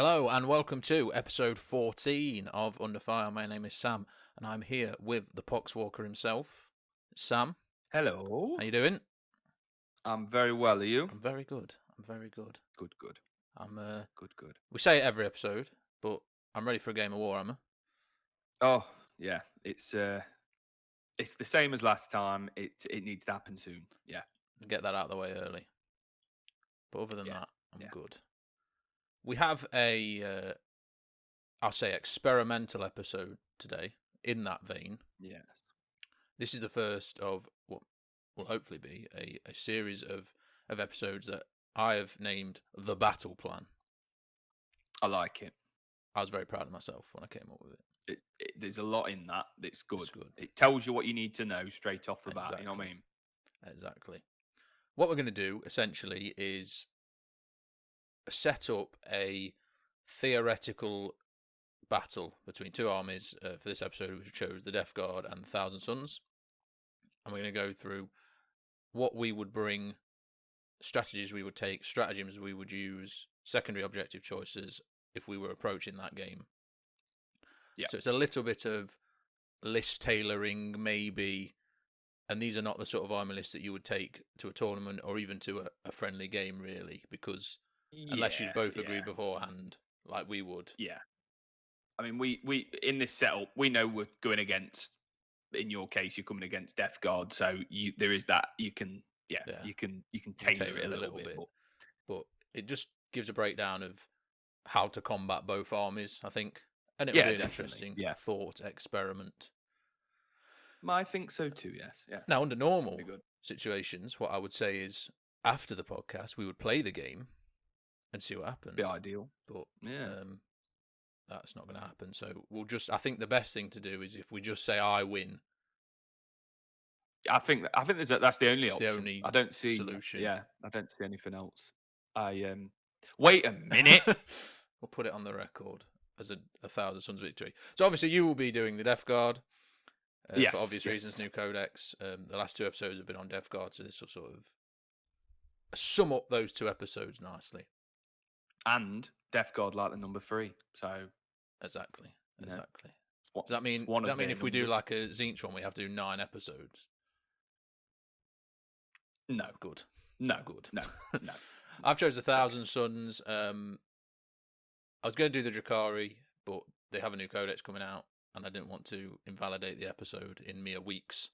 Hello and welcome to episode 14 of Under Fire. My name is Sam and I'm here with the Poxwalker himself. Sam, Hello. how you doing? I'm very well. Are you? I'm very good. I'm very good. Good, good. Good. We say it every episode, but I'm ready for a game of Warhammer. Oh, yeah. It's the same as last time. It needs to happen soon. Yeah. Get that out of the way early. But other than Yeah, that, I'm yeah. good. We have a, I'll say, experimental episode today in that vein. Yes. This is the first of what will hopefully be a series of episodes that I have named The Battle Plan. I like it. I was very proud of myself when I came up with it. There's a lot in that. That's good. It's good. It tells you what you need to know straight off the bat. Exactly. You know what I mean? Exactly. What we're going to do, essentially, is set up a theoretical battle between two armies for this episode, which we chose the Death Guard and the Thousand Sons. And we're going to go through what we would bring, strategies we would take, stratagems we would use, secondary objective choices if we were approaching that game. Yeah. So it's a little bit of list tailoring, maybe, and these are not the sort of army lists that you would take to a tournament or even to a friendly game, really, because unless you both agree beforehand, like we would. Yeah. I mean, we in this setup, we know we're going against. In your case, you're coming against Death Guard, so there is that you can you can tailor it a little bit. But it just gives a breakdown of how to combat both armies, I think, and it would be an interesting thought experiment. I think so too. Yes. Yeah. Now, under normal situations, what I would say is after the podcast, we would play the game and see what happens. Be ideal, but that's not going to happen. So we'll just. I think the best thing to do is if we just say I win. I think that's the only option. The only I don't see solution. Yeah, I don't see anything else. Wait a minute. We'll put it on the record as a Thousand Sons victory. So obviously you will be doing the Death Guard. For obvious reasons, new codex. The last two episodes have been on Death Guard, so this will sort of sum up those two episodes nicely. And Death Guard like the number 3, so exactly. Yeah. Does that mean if we do like a Zinch one, we have to do 9 episodes? No. Good. No. Good. No. I've chose the Thousand Sons. I was going to do the Drakari, but they have a new codex coming out, and I didn't want to invalidate the episode in mere weeks.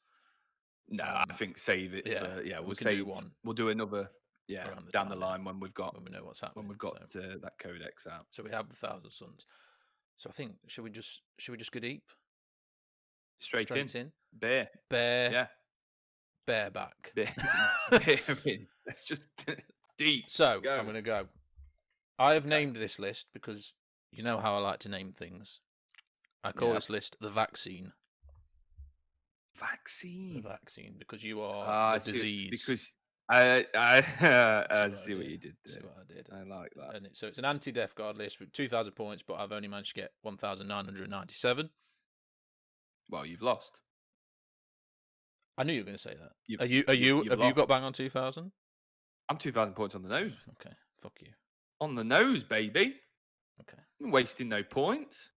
No, I think save it. We'll save one. We'll do another. Yeah, down the line when we know what's happening. When we've got that codex out. So we have the Thousand Sons. So I think should we just go deep? Straight in. Bear. Yeah. Bareback. Let's just deep. So I'm going to go. I have named this list because you know how I like to name things. I call this list the vaccine. Vaccine. The vaccine, because you are the disease. Because I see what you did there. See what I did. I like that. And so it's an anti-Death Guard list with 2,000 points, but I've only managed to get 1,997. Well, you've lost. I knew you were going to say that. Have you got bang on 2,000? I'm 2,000 points on the nose. Okay, fuck you. On the nose, baby. Okay. I'm wasting no points.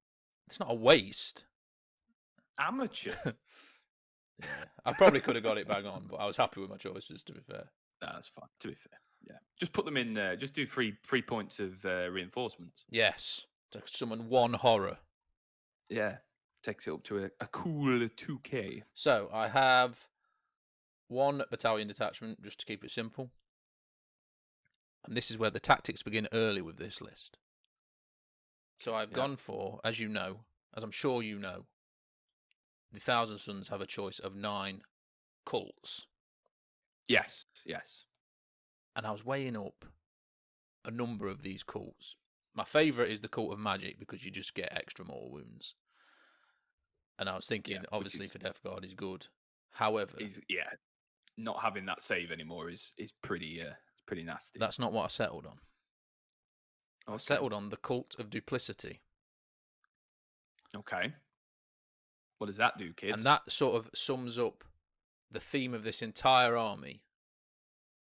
It's not a waste. Amateur. Yeah, I probably could have got it bang on, but I was happy with my choices, to be fair. No, that's fine, to be fair. Yeah. Just put them in there. Just do 3 points of reinforcements. Yes. To summon 1 horror. Yeah. Takes it up to a cool 2k. So I have 1 battalion detachment, just to keep it simple. And this is where the tactics begin early with this list. So I've gone for, as you know, as I'm sure you know, the Thousand Sons have a choice of 9 cults. Yes. And I was weighing up a number of these cults. My favourite is the Cult of Magic, because you just get extra more wounds. And I was thinking, obviously, for Death Guard is good. However, not having that save anymore is pretty nasty. That's not what I settled on. Okay. I settled on the Cult of Duplicity. Okay. What does that do, kids? And that sort of sums up the theme of this entire army,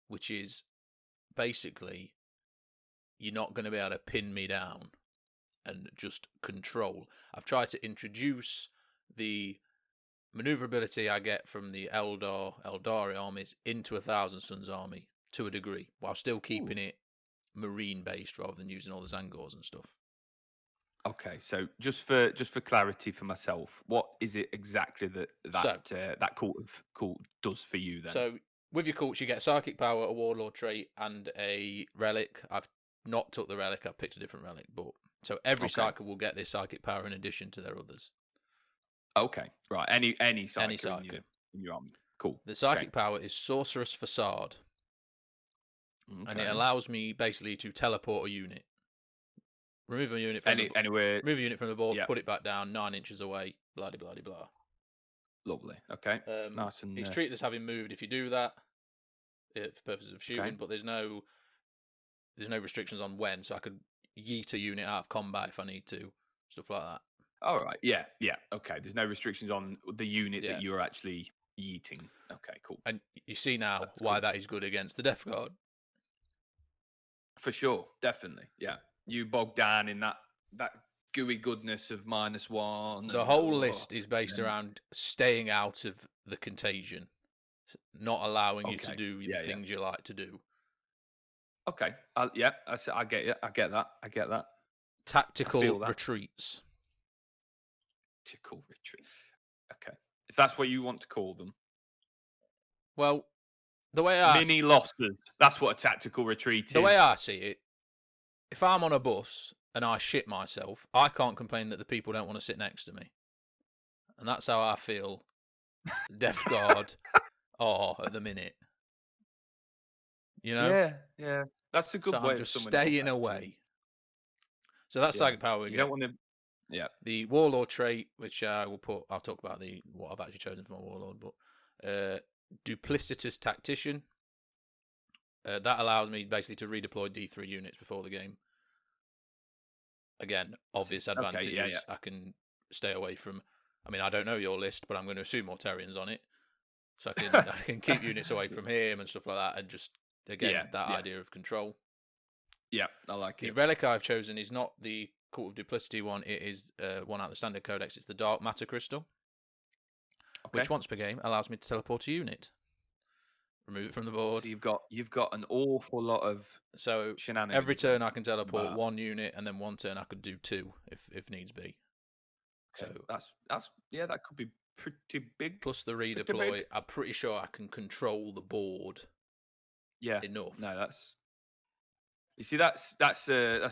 which is basically, you're not going to be able to pin me down and just control. I've tried to introduce the maneuverability I get from the Eldari armies into a Thousand Suns army to a degree, while still keeping it marine based rather than using all the Zangors and stuff. Okay, so just for clarity for myself, what is it exactly that cult does for you then? So with your cults, you get psychic power, a warlord trait, and a relic. I've not took the relic; I've picked a different relic. But so every cycle will get this psychic power in addition to their others. Okay, right. Any cycle in your army. Cool. The psychic power is sorcerous facade, and it allows me basically to teleport a unit. Remove a unit from anywhere. Remove a unit from the board, put it back down 9 inches away. Blah blah blah blah. Lovely. Okay. Nice and. It's treated as having moved if you do that, for purposes of shooting. But there's no restrictions on when, so I could yeet a unit out of combat if I need to, stuff like that. All right. Yeah. Okay. There's no restrictions on the unit that you're actually yeeting. Okay. Cool. And you see now why that is good against the Death Guard. For sure, definitely. Yeah. You bog down in that gooey goodness of -1. The whole list is based around staying out of the contagion, not allowing you to do the things you like to do. Okay. I get it. I get that. Tactical retreats. Tactical retreat. Okay. If that's what you want to call them. Well, the way mini losses. That's what a tactical retreat is. The way I see it, if I'm on a bus and I shit myself, I can't complain that the people don't want to sit next to me. And that's how I feel Death Guard are at the minute. You know? Yeah. That's a good way. I'm just staying away. So that's psychic power. You don't want to. Yeah. The warlord trait, which I'll talk about what I've actually chosen for my warlord, but duplicitous tactician. That allows me basically to redeploy D3 units before the game. Again, obvious advantages. Okay, yeah. I can stay away from. I mean, I don't know your list, but I'm going to assume Mortarian's on it, so I can keep units away from him and stuff like that, and just idea of control. Yeah, I like it. The relic I've chosen is not the Cult of Duplicity one. It is one out of the Standard Codex. It's the Dark Matter Crystal, which once per game allows me to teleport a unit. Remove it from the board. So you've got an awful lot of shenanigans. Every turn I can teleport one unit, and then one turn I could do 2 if needs be. Okay. So that could be pretty big. Plus the redeploy, I'm pretty sure I can control the board. Yeah. Enough. No, that's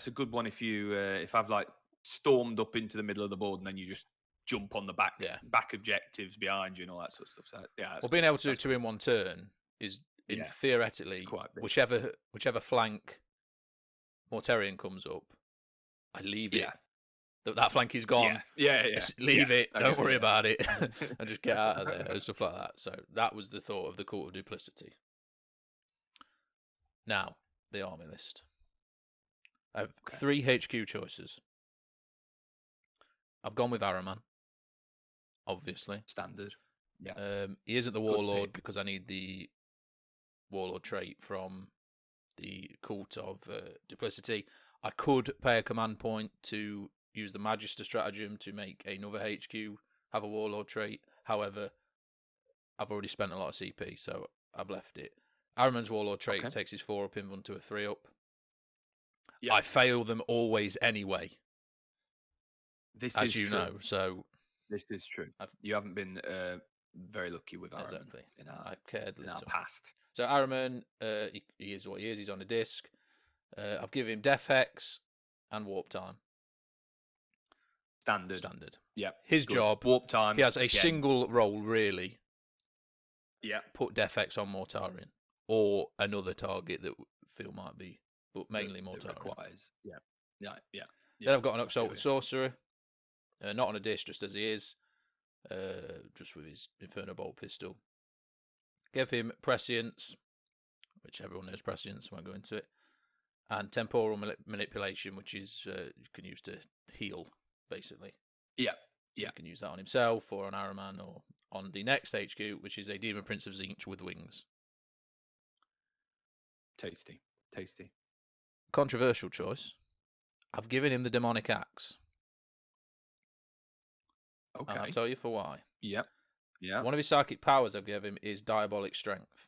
a good one if I've like stormed up into the middle of the board and then you just jump on the back objectives behind you and all that sort of stuff. So well, being able to do 2 in 1 turn is theoretically whichever flank Mortarian comes up, I leave it. That flank is gone. Yeah. Leave it. Don't worry about it. And just get out of there and stuff like that. So that was the thought of the Cult of Duplicity. Now, the army list. I have 3 HQ choices. I've gone with Araman, obviously. Standard. Yeah. He isn't the warlord because I need the warlord trait from the Cult of Duplicity. I could pay a command point to use the Magister Stratagem to make another HQ have a warlord trait. However, I've already spent a lot of CP, so I've left it. Araman's warlord trait takes his 4 up invuln to a 3 up. I fail them always anyway. As you know, so this is true. You haven't been very lucky with Araman in our past. So Araman, he is what he is. He's on a disc. I've given him Death Hex and Warp Time. Standard. Yeah. His job. Warp Time. He has a single role really. Yeah. Put Death Hex on Mortarian or another target that feel might be, but mainly Mortarian. Requires. Yeah. Then I've got an Exalted Sorcerer. Not on a disc, just as he is. Just with his Inferno Bolt pistol. Give him Prescience, which everyone knows Prescience, I won't go into it. And Temporal Manipulation, which is you can use to heal, basically. Yeah. So you can use that on himself or on Araman or on the next HQ, which is a Demon Prince of Tzeentch with wings. Tasty. Controversial choice. I've given him the demonic axe. Okay. And I'll tell you for why. Yep. Yeah. One of his psychic powers I've given him is diabolic strength.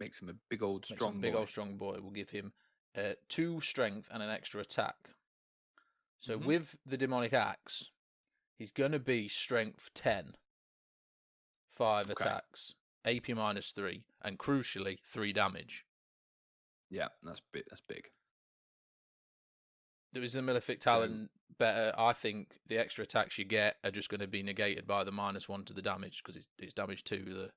Makes him a big old strong boy. Big old strong boy. We'll give him 2 strength and an extra attack. So with the demonic axe, he's going to be strength 10, 5 attacks, AP -3, and crucially 3 damage. Yeah, that's big. That's big. There is the Malefic Talon better. I think the extra attacks you get are just going to be negated by the -1 to the damage because it's damage to the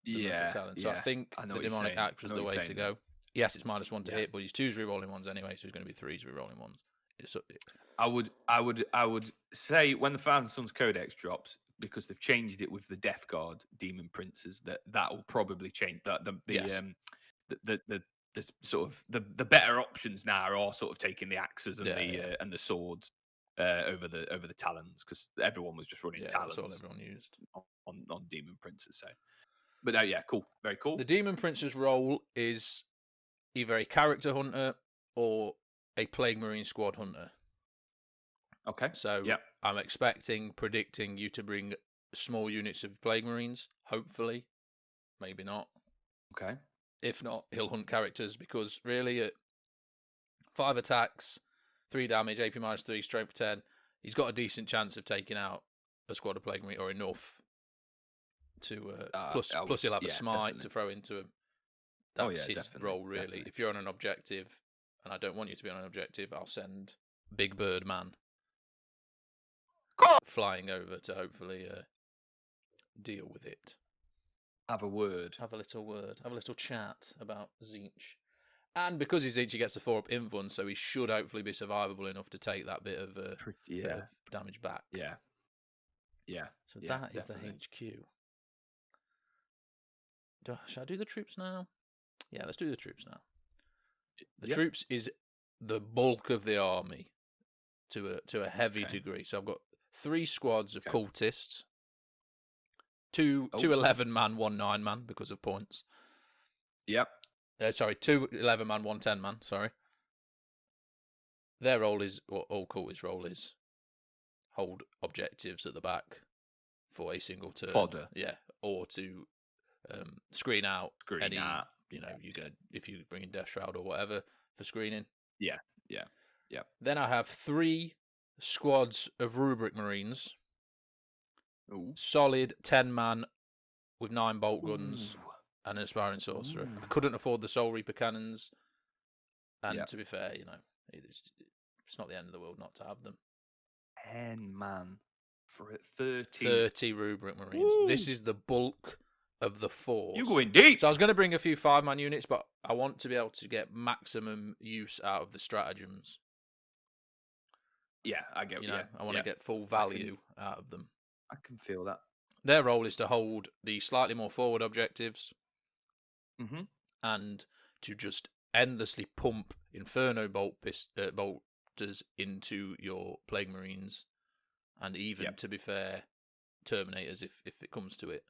Malefic Talon. So I think the demonic axe was the way to go. Yes, it's -1 to hit, but he's 2's rerolling ones anyway, so he's going to be 3's rerolling ones. I would say when the Thousand Sons Codex drops, because they've changed it with the Death Guard Demon Princes, that will probably change. The sort of the better options now are sort of taking the axes and and the swords over the talons, because everyone was just running talons. That's all everyone used on Demon Princes. So, but cool, very cool. The Demon Prince's role is either a character hunter or a Plague Marine squad hunter. Okay. So I'm predicting you to bring small units of Plague Marines, hopefully. Maybe not. Okay. If not, he'll hunt characters, because really at 5 attacks, 3 damage, AP -3, strength 10, he's got a decent chance of taking out a squad of Plague Marine, or enough to plus he'll have a smite to throw into him. That's his role, really. Definitely. If you're on an objective, and I don't want you to be on an objective, I'll send Big Bird Man flying over to hopefully deal with it. Have a little chat about Tzeentch. And because he's Tzeentch, he gets a 4-up invuln, so he should hopefully be survivable enough to take that bit of damage back. Yeah. So that is the HQ. Should I do the troops now? Yeah, let's do the troops now. The troops is the bulk of the army to a heavy degree. So I've got 3 squads of cultists. Two 11-man, 1 9-man because of points. Yep. 2 11-man, 1 10-man. Sorry. Their role is, all cultists' role is, hold objectives at the back for a single turn. Fodder. Yeah, or to screen out any. If you bring in Death Shroud or whatever for screening. Yeah. Then I have 3 squads of Rubric Marines. Ooh. Solid 10-man with 9 bolt guns and an aspiring sorcerer. I couldn't afford the Soul Reaper cannons, and to be fair, it's not the end of the world not to have them. 10-man for 30 Rubric Marines. Ooh. This is the bulk of the force. You're going deep. So I was going to bring a few 5-man units, but I want to be able to get maximum use out of the stratagems. Yeah, I get. I want to get full value out of them. I can feel that. Their role is to hold the slightly more forward objectives, and to just endlessly pump Inferno bolters into your Plague Marines, and even, to be fair, Terminators if it comes to it.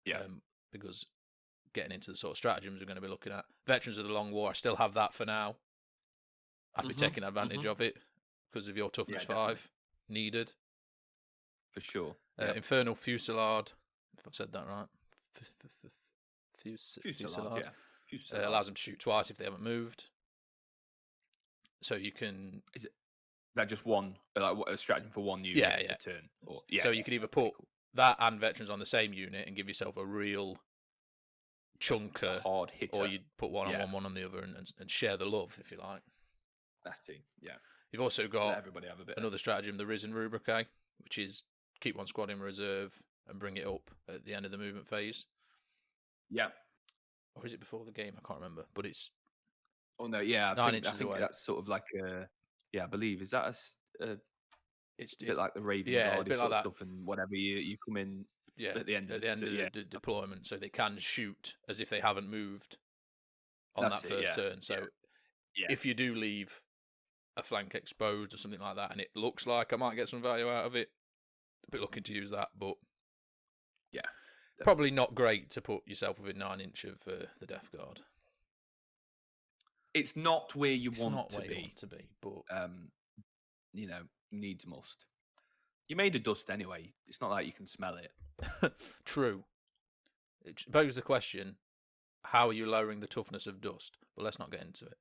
Yeah. Because getting into the sort of stratagems we're going to be looking at. Veterans of the Long War, I still have that for now. I'd be taking advantage of it because of your toughness 5 needed. For sure. Infernal Fusillade, if I've said that right. Fusillade. Fusillade. Allows them to shoot twice if they haven't moved. So you can... Is that just one, like a stratagem for one unit a turn? Or, so you could either put that and Veterans on the same unit and give yourself a real chunker, hard hitter, or you'd put one on one on the other and share the love, if you like. That's it. Yeah. You've also got let everybody have a bit another stratagem, the Risen Rubricae, which is keep one squad in reserve and bring it up at the end of the movement phase. Yeah. Or is it before the game? I can't remember, but it's. Oh no! Yeah, 9 inches away. That's sort of like a. Yeah, I believe is that it's a bit like the Raven Guard sort of like stuff, and whatever you come in. At the end of the deployment, so they can shoot as if they haven't moved on that first turn. So if you do leave a flank exposed or something like that, and it looks like I might get some value out of it, I'd be looking to use that, but probably not great to put yourself within 9 inch of the Death Guard. it's not where you It's want not to where be. you want to be, but You know, needs must. You made of dust anyway. It's not like you can smell it. True. It poses the question: how are you lowering the toughness of dust? But let's not get into it.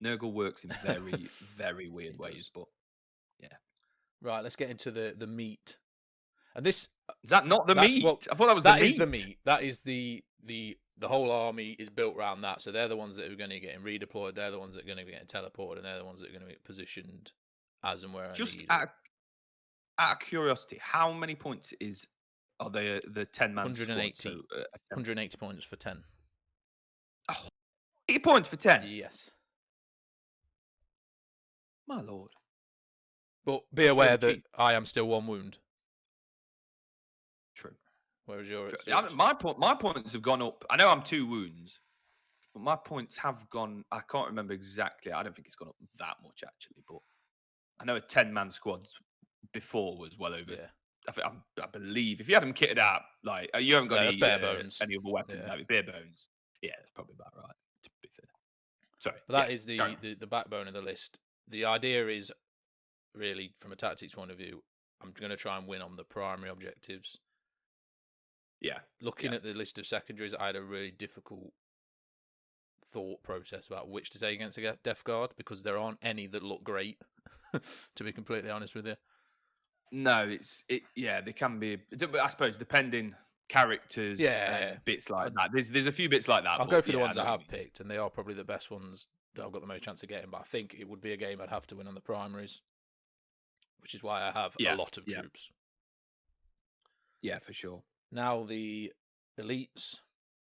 Nurgle works in very, very weird ways, but yeah. Right, let's get into the meat. And this is that not the meat? I thought that was the meat. That is the meat. That is the whole army is built around that. So they're the ones that are going to get redeployed. They're the ones that are going to be getting teleported, and they're the ones that are going to get positioned as and where I need it. Out of curiosity, how many points are the 10-man 180, squad? So, 180 points for 10. 80 points for 10? Yes. My lord. But be aware that I am still 1 wound. True. Whereas yours? My points have gone up. I know I'm 2 wounds, but my points have gone. I can't remember exactly. I don't think it's gone up that much actually, but I know a 10-man squad before was well over. Yeah. I believe if you had them kitted out, like you haven't got any bare bones. Any other weapons, bare bones. Yeah, that's probably about right. To be fair. Sorry, but that is the backbone of the list. The idea is really, from a tactics point of view, I'm going to try and win on the primary objectives. Yeah. Looking at the list of secondaries, I had a really difficult thought process about which to take against a Death Guard because there aren't any that look great. To be completely honest with you. No, they can be. I suppose depending characters, and bits like that. There's a few bits like that. I'll go for the ones I have picked, and they are probably the best ones that I've got the most chance of getting. But I think it would be a game I'd have to win on the primaries, which is why I have a lot of troops. Yeah, for sure. Now the elites,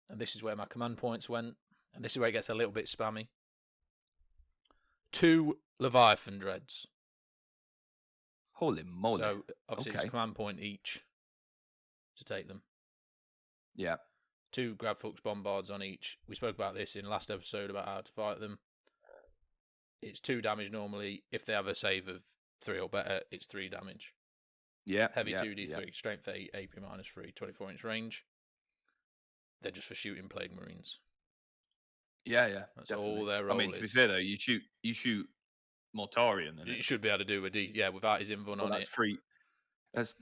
and this is where my command points went, and this is where it gets a little bit spammy. 2 Leviathan Dreads. Holy moly. So, obviously, it's a command point each to take them. Yeah. 2 Gravflux Bombards on each. We spoke about this in last episode about how to fight them. It's 2 damage normally. If they have a save of 3 or better, it's 3 damage. Yeah. Heavy 2d3, strength 8, AP -3, 24-inch range. They're just for shooting Plague Marines. Yeah, That's definitely all their role is. To be fair though, you shoot Mortarion, and you should be able to do without his invuln on that's it. Free. That's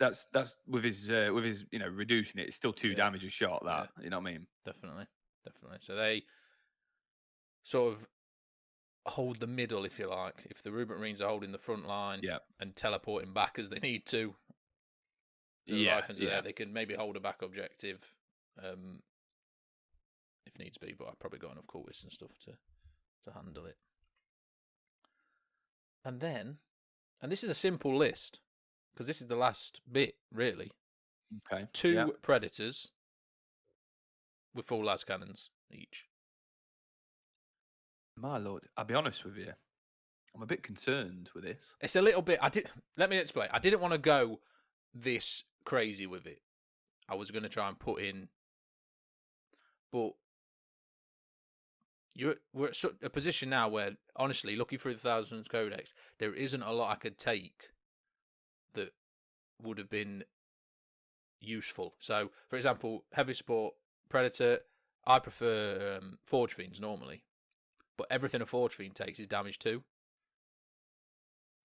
with his reducing it. It's still 2 damage a shot. That you know what I mean? Definitely. So they sort of hold the middle, if you like. If the Rubik Marines are holding the front line, and teleporting back as they need to, the Leviathans are there. They can maybe hold a back objective, if needs be. But I've probably got enough cultists and stuff to handle it. And then, this is a simple list, because this is the last bit, really. Okay. 2 Predators with full las cannons each. My lord, I'll be honest with you. I'm a bit concerned with this. It's a little bit... Let me explain. I didn't want to go this crazy with it. I was going to try and put in... But we're at a position now where, honestly, looking through the Thousands Codex, there isn't a lot I could take that would have been useful. So, for example, heavy support, Predator, I prefer Forge Fiends normally, but everything a Forge Fiend takes is damage 2.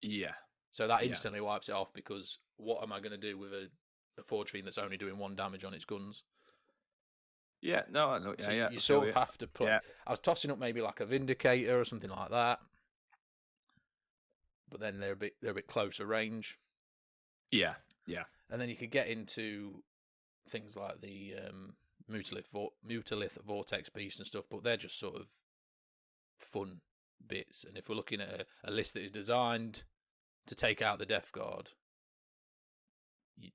Yeah. So that instantly wipes it off, because what am I going to do with a Forge Fiend that's only doing 1 damage on its guns? Yeah, no, I know. So you sort of have to play. Yeah. I was tossing up maybe like a Vindicator or something like that, but then they're a bit closer range. Yeah. And then you could get into things like the Mutalith Vortex Beast and stuff, but they're just sort of fun bits. And if we're looking at a list that is designed to take out the Death Guard, you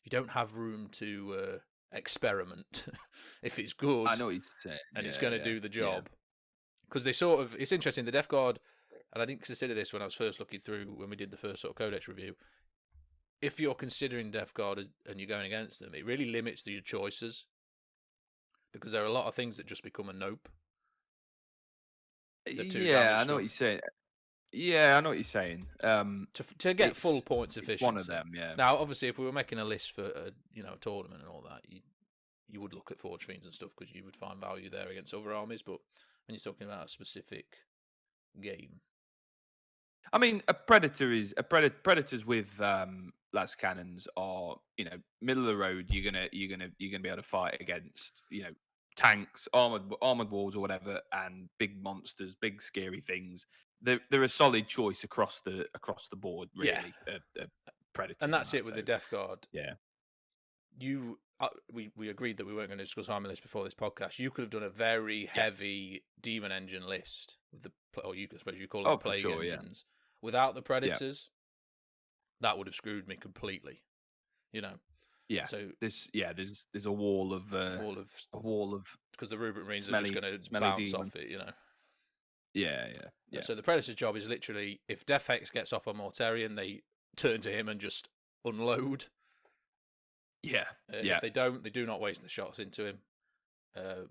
don't have room to experiment. If it's good, I know what you're saying, and it's going to do the job. Because it's interesting, the Death Guard, and I didn't consider this when I was first looking through, when we did the first sort of Codex review. If you're considering Death Guard and you're going against them, it really limits your choices, because there are a lot of things that just become a nope. I know what you're saying. Yeah, I know what you're saying. To get full points efficiency. One of them, yeah. Now, obviously, if we were making a list for a tournament and all that, you would look at Forge Fiends and stuff, because you would find value there against other armies. But when you're talking about a specific game. I mean, predators with las cannons are, middle of the road. You're gonna be able to fight against, tanks, armored walls or whatever, and big monsters, big scary things. They're a solid choice across the board, really. Predators, And that's it with so, the Death Guard. yeah. We agreed that we weren't going to discuss army list before this podcast. You could have done a very heavy demon engine list with or you suppose you call them plague engines. Without the predators, that would have screwed me completely. Yeah. So there's a wall of because the Rubric Marines are just going to bounce demon off it. Yeah. So the Predator's job is literally, if Death Hex gets off on Mortarion, they turn to him and just unload. If they don't, they do not waste the shots into him.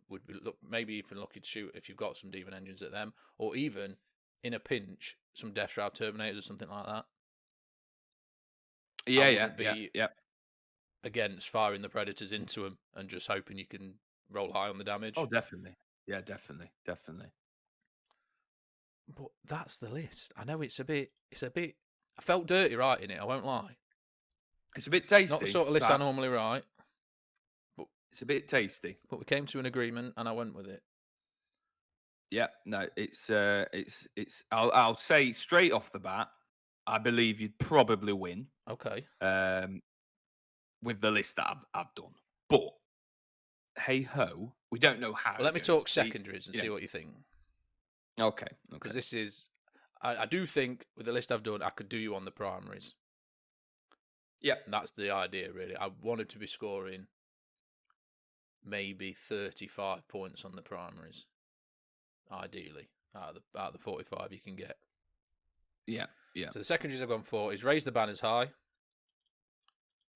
Would be maybe even lucky to shoot if you've got some demon engines at them, or even in a pinch, some Death Shroud Terminators or something like that. Yeah. Against firing the Predators into them and just hoping you can roll high on the damage. Oh, definitely. Yeah, definitely. But that's the list. I know it's a bit. I felt dirty writing it. I won't lie. It's a bit tasty. Not the sort of list I normally write. But it's a bit tasty. But we came to an agreement, and I went with it. Yeah, no, it's. I'll say straight off the bat, I believe you'd probably win. Okay. With the list that I've done, but hey ho, we don't know how. Well, let me talk secondaries and see what you think. Okay. Because this is, I do think with the list I've done, I could do you on the primaries. Yeah, and that's the idea, really. I wanted to be scoring maybe 35 points on the primaries, ideally, out of the 45 you can get. Yeah. So the secondaries I've gone for is raise the banners high.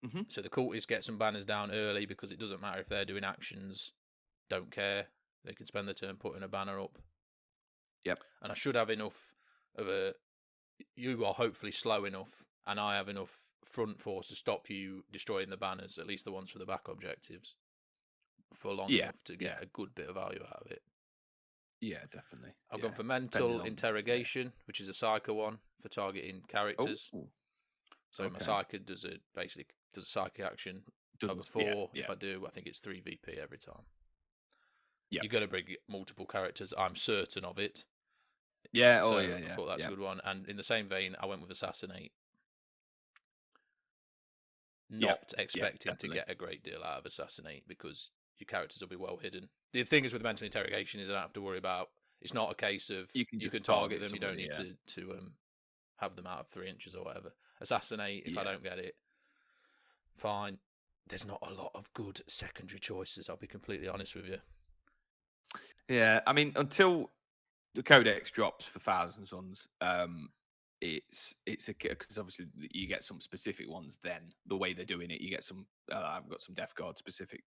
Mm-hmm. So the cultists get some banners down early because it doesn't matter if they're doing actions. Don't care. They can spend the turn putting a banner up. Yep. And I should have enough of a... You are hopefully slow enough, and I have enough front force to stop you destroying the banners, at least the ones for the back objectives, for long enough to get a good bit of value out of it. Yeah, definitely. I've gone for mental interrogation, which is a psycho one for targeting characters. Oh. So my psycho basically does a psychic action over 4. If I do, I think it's 3 VP every time. Yeah. You're going to bring multiple characters. I'm certain of it. Yeah. So I thought that's a good one. And in the same vein, I went with assassinate. Not expecting to get a great deal out of assassinate because your characters will be well hidden. The thing is with mental interrogation is I don't have to worry about. It's not a case of you can target them. You don't need to have them out of 3 inches or whatever. Assassinate, if I don't get it, fine. There's not a lot of good secondary choices, I'll be completely honest with you. Yeah, I mean, until the Codex drops for Thousand Suns, it's because obviously you get some specific ones. Then the way they're doing it, you get some. I've got some Death Guard specific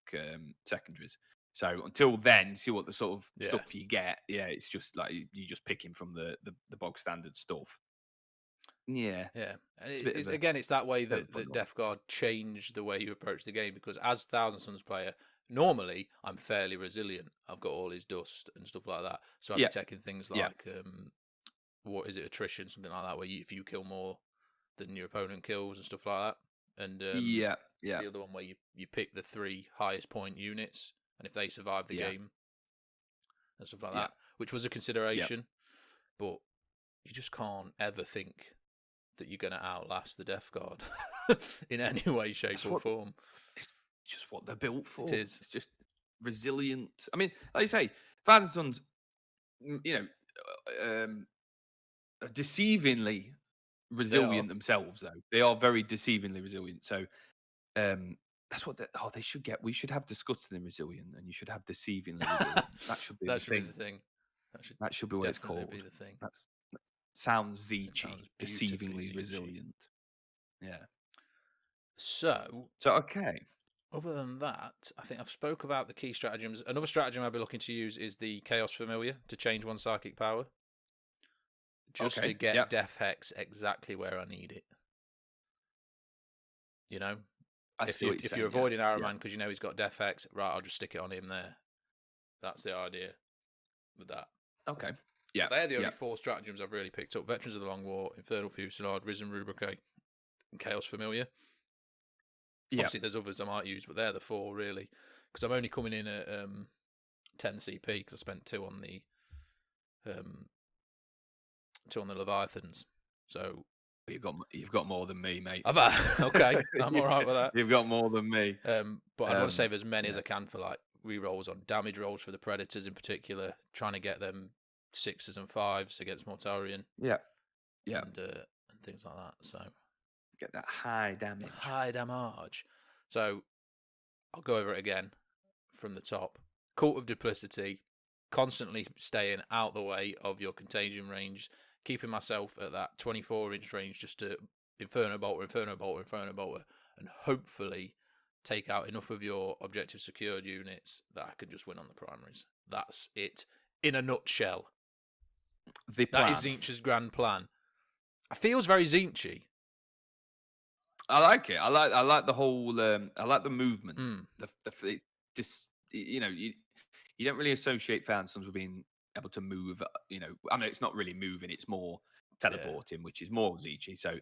secondaries. So until then, see what the sort of stuff you get. Yeah, it's just like you just picking from the bog standard stuff. Yeah. And it's that way that Death Guard changed the way you approach the game, because as Thousand Suns player, normally I'm fairly resilient. I've got all his dust and stuff like that, so I'd be taking things like what is it, attrition, something like that, where if you kill more than your opponent kills and stuff like that. And the other one where you pick the 3 highest point units, and if they survive the game and stuff like that, which was a consideration, but you just can't ever think that you're going to outlast the Death Guard in any way, shape, or form. It's just what they're built for. It is. It's just resilient. I mean, like you say, Thousand Suns, are deceivingly resilient themselves, though. They are very deceivingly resilient. So that's what they should get. We should have disgustingly resilient, and you should have deceivingly resilient. That should be the thing. That should be what it's called. Be the thing. That sounds zeechy. Deceivingly resilient. Yeah. So okay. Other than that, I think I've spoke about the key stratagems. Another stratagem I'd be looking to use is the Chaos Familiar to change one psychic power. Just to get Death Hex exactly where I need it. You know? If you're avoiding Iron Man because you know he's got Death Hex, right, I'll just stick it on him there. That's the idea with that. Okay. Yeah. They're the only Yeah. 4 stratagems I've really picked up: Veterans of the Long War, Infernal Fusillade, Risen Rubricate, and Chaos Familiar. Yeah. Obviously, there's others I might use, but they're the 4 really. Because I'm only coming in at 10 CP because I spent 2 on the 2 on the Leviathans. So you've got more than me, mate. I've okay, I'm all right with that. You've got more than me. But I want to save as many as I can for like re-rolls on damage rolls for the Predators in particular, trying to get them 6s and 5s against Mortarion. Yeah. And things like that. So get that high damage. High damage. So I'll go over it again from the top. Cult of Duplicity, constantly staying out the way of your contagion range, keeping myself at that 24-inch range just to Inferno Bolter, and hopefully take out enough of your objective secured units that I can just win on the primaries. That's it in a nutshell. That is Tzeentch's grand plan. It feels very Tzeentchy. I like it. I like the whole. I like the movement. It's just you don't really associate Phantoms with being able to move. I mean, it's not really moving; it's more teleporting, which is more Tzeentchy. So,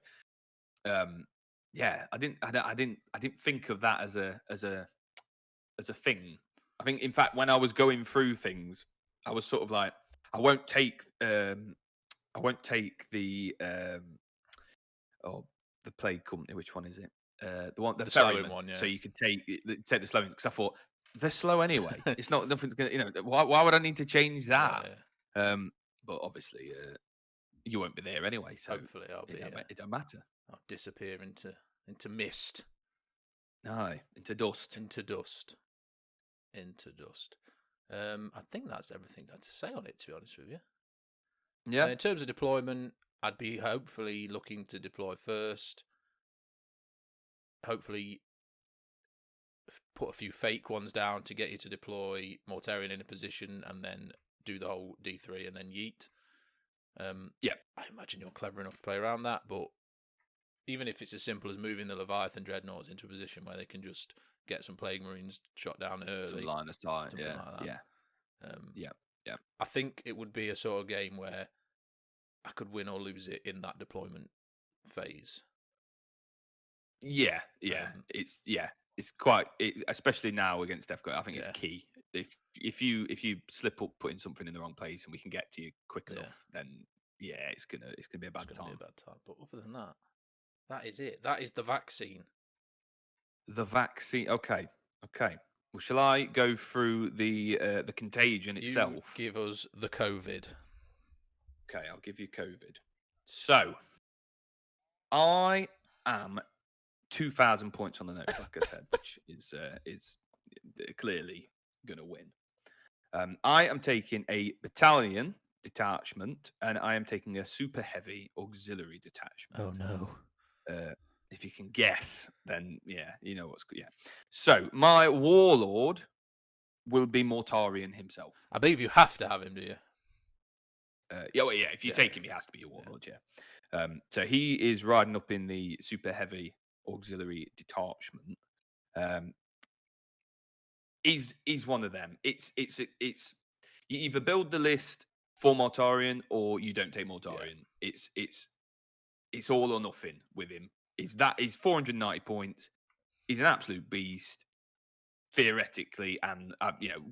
yeah, I didn't think of that as a thing. I think, in fact, when I was going through things, I was sort of like, I won't take the the Plague Company. Which one is it? The slowing one. Yeah. So you can take the slowing, because I thought they're slow anyway. It's not nothing. Why would I need to change that? Yeah. But obviously, you won't be there anyway. So hopefully, it don't matter. I'll disappear into mist. Aye, into dust. I think that's everything I had to say on it, to be honest with you. Yeah. In terms of deployment, I'd be hopefully looking to deploy first. Hopefully put a few fake ones down to get you to deploy Mortarion in a position and then do the whole D3 and then yeet. Yeah. I imagine you're clever enough to play around that, but even if it's as simple as moving the Leviathan Dreadnoughts into a position where they can just get some Plague Marines shot down early. Some line of sight, something like that. Yeah. I think it would be a sort of game where I could win or lose it in that deployment phase. Yeah. It's quite, especially now against Defco. I think it's key. If you slip up putting something in the wrong place and we can get to you quick enough, then it's gonna be a bad time. But other than that, that is it. That is the vaccine. The vaccine. Okay. Well, shall I go through the contagion itself? Give us the COVID. Okay, I'll give you COVID. So, I am 2,000 points on the nose, like I said, which is clearly going to win. I am taking a battalion detachment, and I am taking a super heavy auxiliary detachment. Oh no! If you can guess, then you know what's good. Yeah. So my warlord will be Mortarion himself. I believe you have to have him, do you? Yeah. If you take him, he has to be your warlord. Yeah. So he is riding up in the super heavy auxiliary detachment. He's one of them. It's you either build the list for Mortarion or you don't take Mortarion. Yeah. It's all or nothing with him. He's 490 points. He's an absolute beast, theoretically, and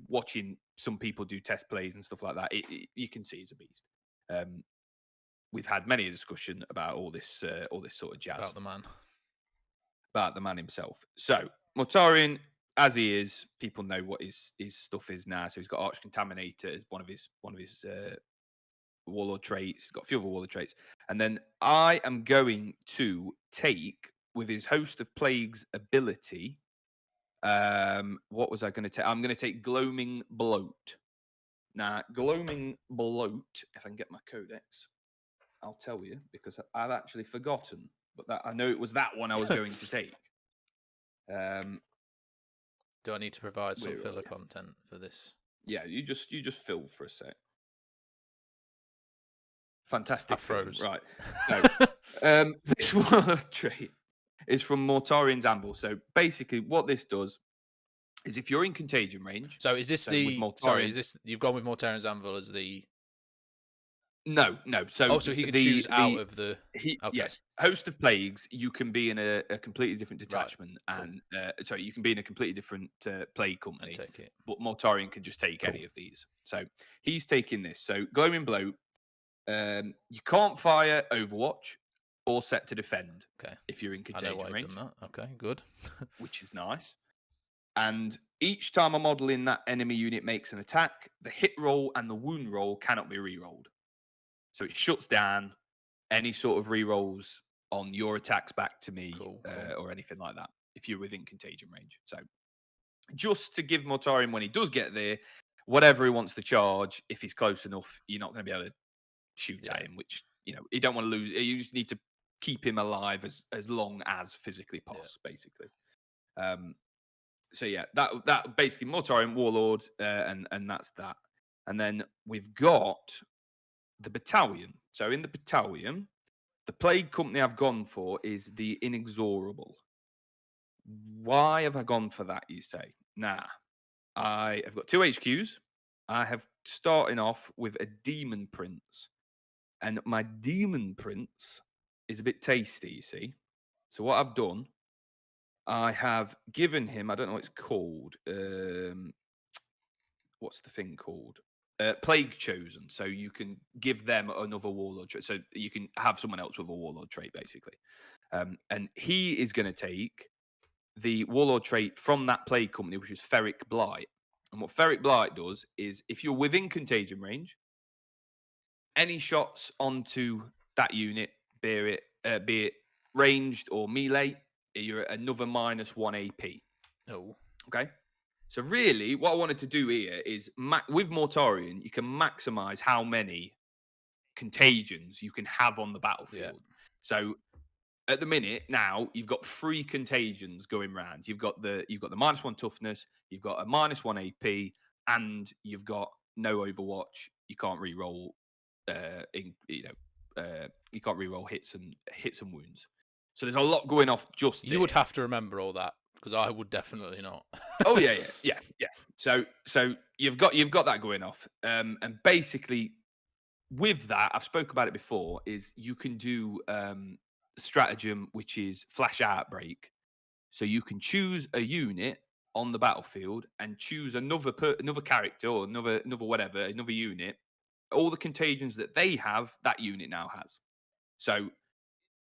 watching some people do test plays and stuff like that, you can see he's a beast. We've had many a discussion about all this sort of jazz about the man himself. So Mortarion, as he is, people know what his stuff is now. So he's got Arch Contaminator as one of his warlord traits. He's got a few other warlord traits, and then I am going to take, with his Host of Plagues ability. What was I going to take? I'm going to take Gloaming Bloat. Now, Gloaming Bloat, if I can get my codex, I'll tell you, because I've actually forgotten. But I know it was that one I was going to take. Do I need to provide some filler content for this? Yeah, you just fill for a sec. Fantastic. I froze. Right. No. This one trait is from Mortarion's Amble. So basically, what this does is if you're in contagion range. So is this you've gone with Mortarion's Anvil as the No. So So he can choose out of the. Okay, yes, host of plagues. You can be in a completely different right, detachment, cool, and sorry, you can be in a completely different plague and company. take it. But Mortarion can just take Cool. any of these. So he's taking this. So glowing blow. You can't fire Overwatch or set to defend Okay, if you're in I know why contagion you've done range, that. Okay, good. which is nice. And each time a model in that enemy unit makes an attack, the hit roll and the wound roll cannot be re-rolled. So it shuts down any sort of re-rolls on your attacks back to me Cool. or anything like that if you're within contagion range. So just to give Mortarion when he does get there, whatever he wants to charge, if he's close enough, you're not going to be able to shoot at Yeah. him, which, you don't want to lose. You just need to keep him alive as long as physically possible, basically. So yeah, that basically Mortarion, Warlord, and that's that. And then we've got the battalion. So in the battalion, the plague company I've gone for is the Inexorable. Why have I gone for that, you say? Nah, I have got two HQs. I have starting off with a Demon Prince. And my Demon Prince is a bit tasty, you see. So what I've done, I have given him, I don't know what it's called. What's the thing called? Plague Chosen. So you can give them another Warlord trait. So you can have someone else with a Warlord trait, basically. And he is going to take the Warlord trait from that Plague company, which is Ferric Blight. And what Ferric Blight does is if you're within contagion range, any shots onto that unit, be it ranged or melee, you're at another -1 AP. Oh, Okay. So really, what I wanted to do here is with Mortarion, you can maximize how many contagions you can have on the yeah. battlefield. So at the minute now, you've got 3 contagions going round. You've got the -1 toughness, you've got a -1 AP, and you've got no Overwatch. You can't re-roll. You can't re-roll hits and wounds. So there's a lot going off just You there. would have to remember all that because I would definitely not. Oh yeah. So you've got that going off, and basically with that, I've spoke about it before. Is you can do stratagem, which is flash outbreak. So you can choose a unit on the battlefield and choose another character or another whatever, another unit. All the contagions that they have, that unit now has. So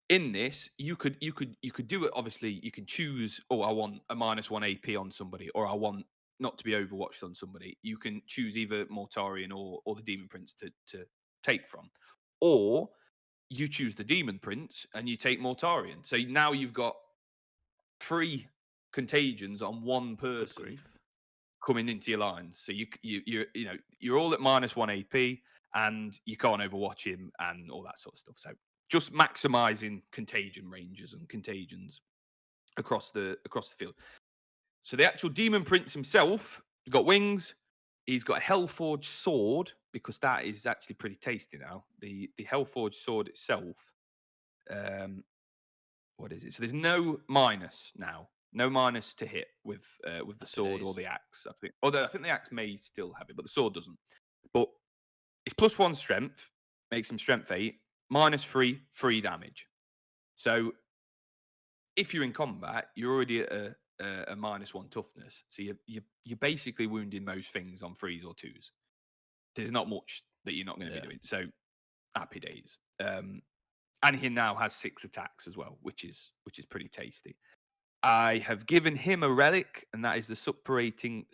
in this, you could do it. Obviously, you can choose. Oh, I want a -1 AP on somebody, or I want not to be overwatched on somebody. You can choose either Mortarion or the Demon Prince to take from, or you choose the Demon Prince and you take Mortarion. So now you've got 3 contagions on one Good person grief. coming into your lines. So you're all at -1 AP and you can't overwatch him and all that sort of stuff. So just maximizing contagion ranges and contagions across the field. So the actual Demon Prince himself, he's got wings. He's got a Hellforged sword because that is actually pretty tasty now. The Hellforged sword itself. What is it? So there's no minus now. No minus to hit with the Happy sword or days. the axe. I think. Although I think the axe may still have it, but the sword doesn't. But it's +1 strength, makes him strength 8, -3, 3 damage. So if you're in combat, you're already at a -1 toughness. So you're basically wounding most things on 3s or 2s. There's not much that you're not going to be doing. So happy days. And he now has 6 attacks as well, which is pretty tasty. I have given him a relic, and that is the suppurating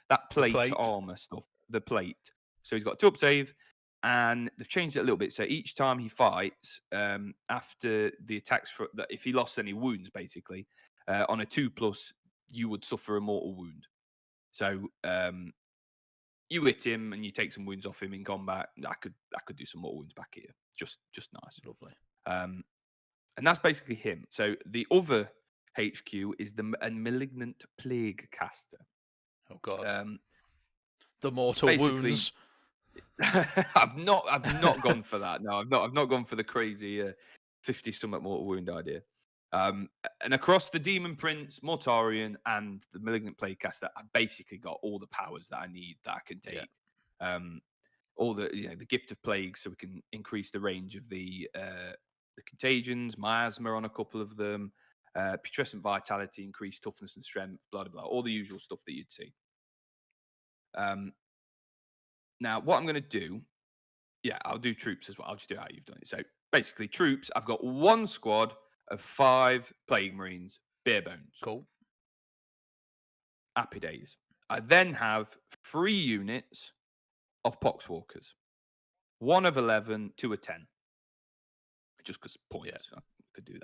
that The plate plate. armor stuff, the plate. So he's got 2 up save, and they've changed it a little bit. So each time he fights, after the attacks, if he lost any wounds, basically, on a 2+, you would suffer a mortal wound. So you hit him and you take some wounds off him in combat. I could do some mortal wounds back here. Just nice. Lovely. And that's basically him. So the other HQ is the Malignant Plague Caster. Oh God. Um, The mortal basically, wounds. I've not gone for that. No, I've not gone for the crazy 50 stomach mortal wound idea. And across the Demon Prince, Mortarion, and the Malignant Plague Caster, I've basically got all the powers that I need that I can take. Yeah. all the the gift of plague, so we can increase the range of the contagions, miasma on a couple of them, putrescent vitality, increased toughness and strength, blah blah blah, all the usual stuff that you'd see. Now, what I'm going to do, I'll do troops as well. I'll just do how you've done it. So basically, troops. I've got one squad of 5 plague marines, bare bones. Cool. Happy days. I then have 3 units of poxwalkers, 1 of 11, 2 of 10. Just because points, I could do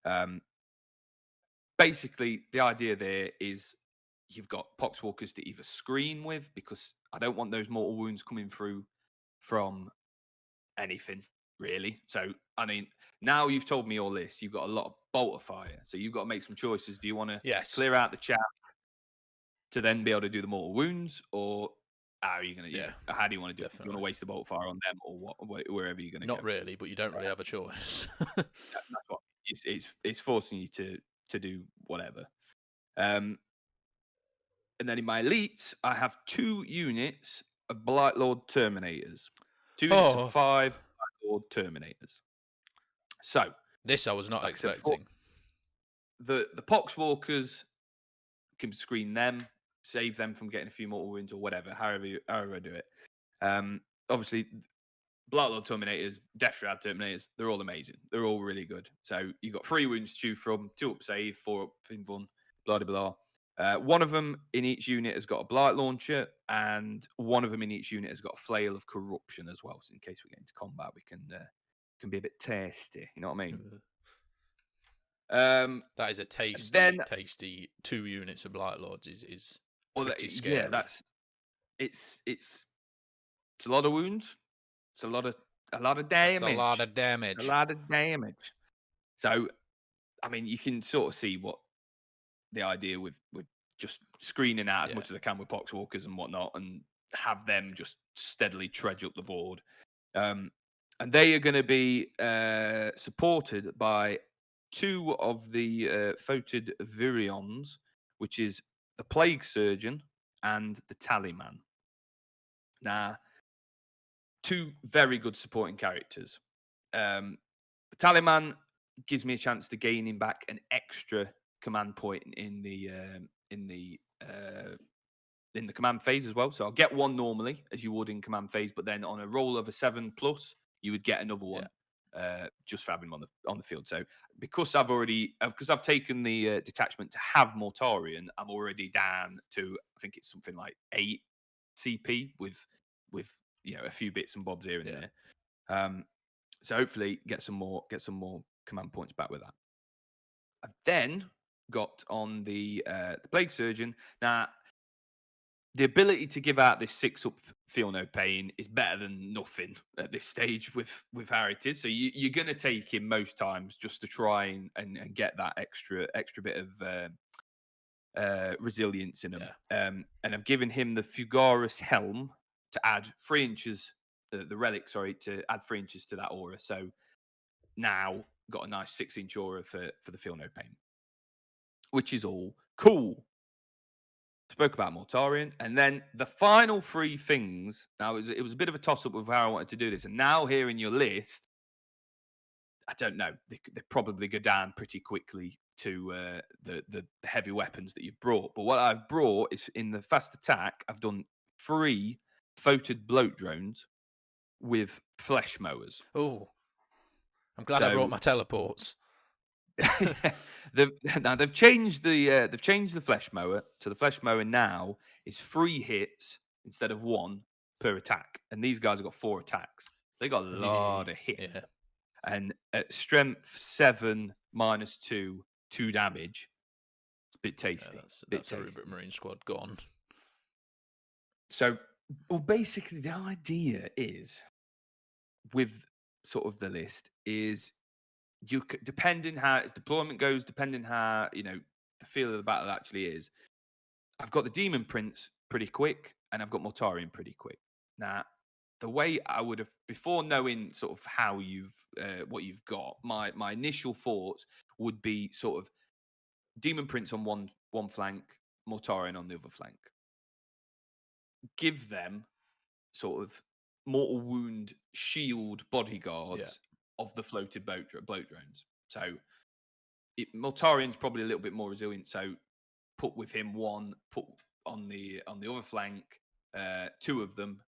that. Basically, the idea there is you've got poxwalkers to either screen with, because I don't want those mortal wounds coming through from anything really. So I mean, now you've told me your list. You've got a lot of bolt of fire, so you've got to make some choices. Do you want to clear out the chat to then be able to do the mortal wounds, or how are you going to? How do you want to do it? Do you want to waste the bolt of fire on them, or what? Wherever you're going to go? Not really, but you don't really have a choice. That's what it's forcing you to do whatever. And then in my elites, I have 2 units of Blight Lord Terminators, 2 units of 5 Blight Lord Terminators. So this I was not expecting. The Poxwalkers can screen them, save them from getting a few mortal wounds or whatever, however I do it. Obviously, Blight Lord Terminators, Death Shroud Terminators, they're all amazing. They're all really good. So you've got 3 wounds to choose from, 2 up save, 4 up invuln, blah blah blah. One of them in each unit has got a Blight Launcher, and one of them in each unit has got a Flail of Corruption as well. So in case we get into combat, we can be a bit tasty. You know what I mean? That is a tasty 2 units of Blight Lords is pretty scary. Yeah, it's a lot of wounds. It's a lot of damage. It's a lot of damage. A lot of damage. So, I mean, you can sort of see what the idea with just screening out as much as I can with Poxwalkers and whatnot, and have them just steadily trudge up the board. And they are going to be supported by 2 of the Photid Virions, which is the Plague Surgeon and the Tallyman. Now, 2 very good supporting characters. The Tallyman gives me a chance to gain him back an extra command point in the command phase as well. So I'll get 1 normally, as you would in command phase, but then on a roll of a 7+, you would get another 1 just for having him on the field. So because I've taken the detachment to have Mortarion, I'm already down to, I think it's something like 8 CP with a few bits and bobs here and there. So hopefully get some more command points back with that. I've then got on the Plague Surgeon. Now, the ability to give out this 6 up feel no pain is better than nothing at this stage with how it is. So you're going to take him most times just to try and get that extra bit of resilience in him. And I've given him the Fugaris Helm to add 3 inches, the relic, to add 3 inches to that aura. So now got a nice 6-inch aura for the feel no pain, which is all cool. Spoke about Mortarion, and then the final 3 things. Now it was a bit of a toss up with how I wanted to do this, and now here in your list, I don't know. They probably go down pretty quickly to the heavy weapons that you've brought. But what I've brought is, in the fast attack, I've done 3 Photid bloat drones with flesh mowers. Oh, I'm glad I brought my teleports. Now they've changed the flesh mower. So the flesh mower now is 3 hits instead of 1 per attack, and these guys have got 4 attacks. They got a lot of hit. Yeah. And at strength 7 -2 damage. It's a bit tasty. That's a Rubric Marine squad gone. So, basically, the idea is, with sort of the list, is depending how deployment goes, depending how the feel of the battle actually is. I've got the Demon Prince pretty quick, and I've got Mortarion pretty quick. Now, the way I would have, before knowing sort of how what you've got, my initial thoughts would be sort of Demon Prince on one flank, Mortarion on the other flank. Give them sort of mortal wound shield bodyguards of the floated boat drones. So Mortarian's probably a little bit more resilient. So put with him one, put on the other flank, two of them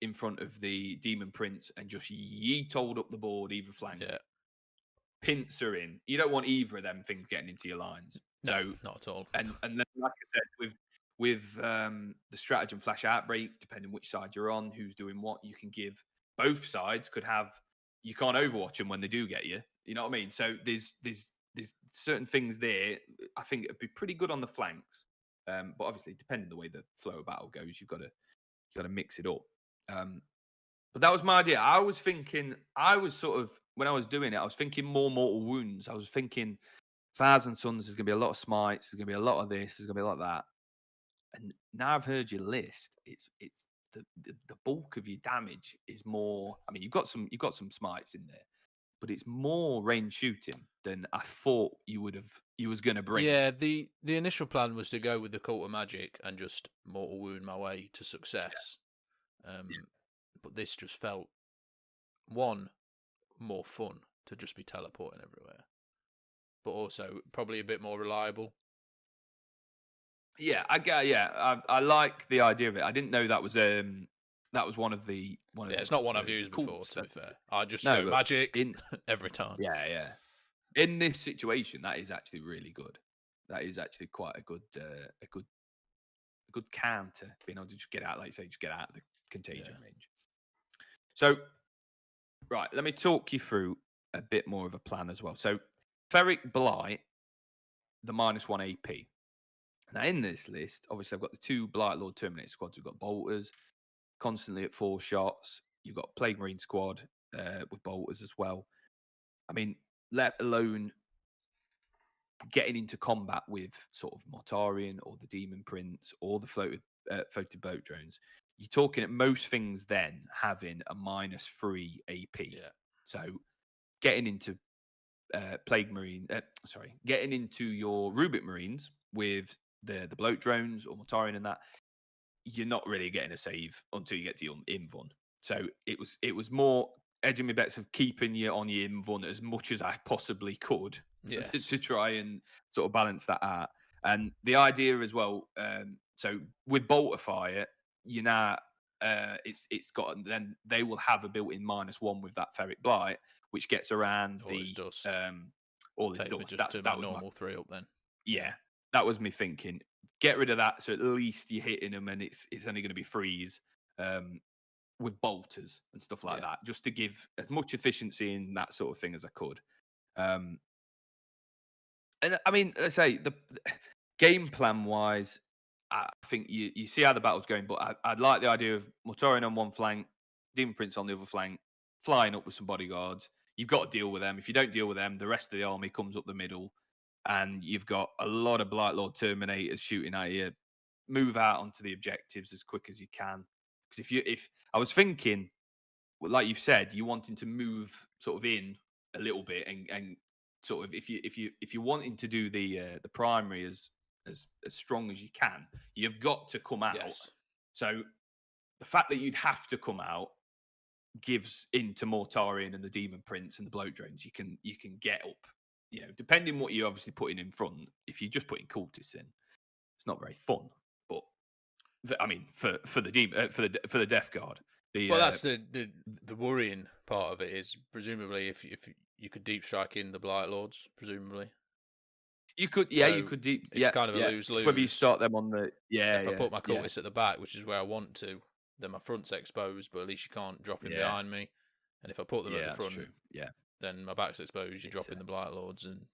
in front of the demon prince, and just yeetold up the board either flank. Yeah. Pincer in. You don't want either of them things getting into your lines. No, So not at all. and then, like I said, with the stratagem flash outbreak, depending which side you're on, who's doing what, you can give both sides could have. You can't overwatch them when they do get you. You know what I mean? So there's certain things there. I think it'd be pretty good on the flanks, but obviously, depending the way the flow of battle goes, you've got to mix it up. But that was my idea. I was sort of, when I was doing it, I was thinking more mortal wounds. I was thinking Thousand Suns, there's going to be a lot of smites. There's going to be a lot of this. There's going to be a lot of that. And now I've heard your list. It's the bulk of your damage is more. I mean, you've got some smites in there, but it's more range shooting than I thought you was going to bring. Yeah, the initial plan was to go with the Cult of Magic and just mortal wound my way to success. But this just felt, one, more fun to just be teleporting everywhere, but also probably a bit more reliable. Yeah, I like the idea of it. I didn't know that was one of the It's not one I've used before. To be fair, I just go magic every time. Yeah. In this situation, that is actually really good. That is actually quite a good counter, being able to just get out, like you say, just get out of the contagion range. So, right, let me talk you through a bit more of a plan as well. So, Ferric Blight, the -1 AP. Now, in this list, obviously, I've got the 2 Blight Lord Terminator squads. We've got bolters, constantly at 4 shots. You've got Plague Marine squad with bolters as well. I mean, let alone getting into combat with sort of Mortarian or the Demon Prince or the floated boat drones. You're talking at most things then having a -3 AP. Yeah. So getting into Plague Marine, getting into your Rubik Marines with the bloat drones or Mortarian and that, you're not really getting a save until you get to your Invon. So it was more edging my bets of keeping you on your Invon as much as I possibly could to try and sort of balance that out. And the idea as well, so with Bolter Fire, you know, it's got, then they will have a built-in -1 with that Ferric Blight, which gets around all his dust. That was normal 3 up then. Yeah, that was me thinking. Get rid of that, so at least you're hitting them, and it's only going to be freeze with bolters and stuff like that, just to give as much efficiency in that sort of thing as I could. And I mean, I say the game plan wise, I think you see how the battle's going, but I'd like the idea of Mortarian on one flank, Demon Prince on the other flank, flying up with some bodyguards. You've got to deal with them. If you don't deal with them, the rest of the army comes up the middle, and you've got a lot of Blight Lord Terminators shooting at you. Move out onto the objectives as quick as you can. Because if I was thinking, like you've said, you wanting to move sort of in a little bit and sort of if you're wanting to do the primary as strong as you can, you've got to come out. Yes. So the fact that you'd have to come out gives into Mortarian and the Demon Prince and the bloat drones. You can get up, you know, depending what you're obviously putting in front. If you're just putting cultists in, it's not very fun. But I mean, for the demon for the Death Guard. Well, that's the worrying part of it is presumably if you could deep strike in the Blight Lords, presumably. You could, you could deep. It's kind of a lose-lose. Whether you start them on the If I put my cultists at the back, which is where I want to, then my front's exposed, but at least you can't drop in behind me. And if I put them at the front, then my back's exposed. You drop in the Blight Lords and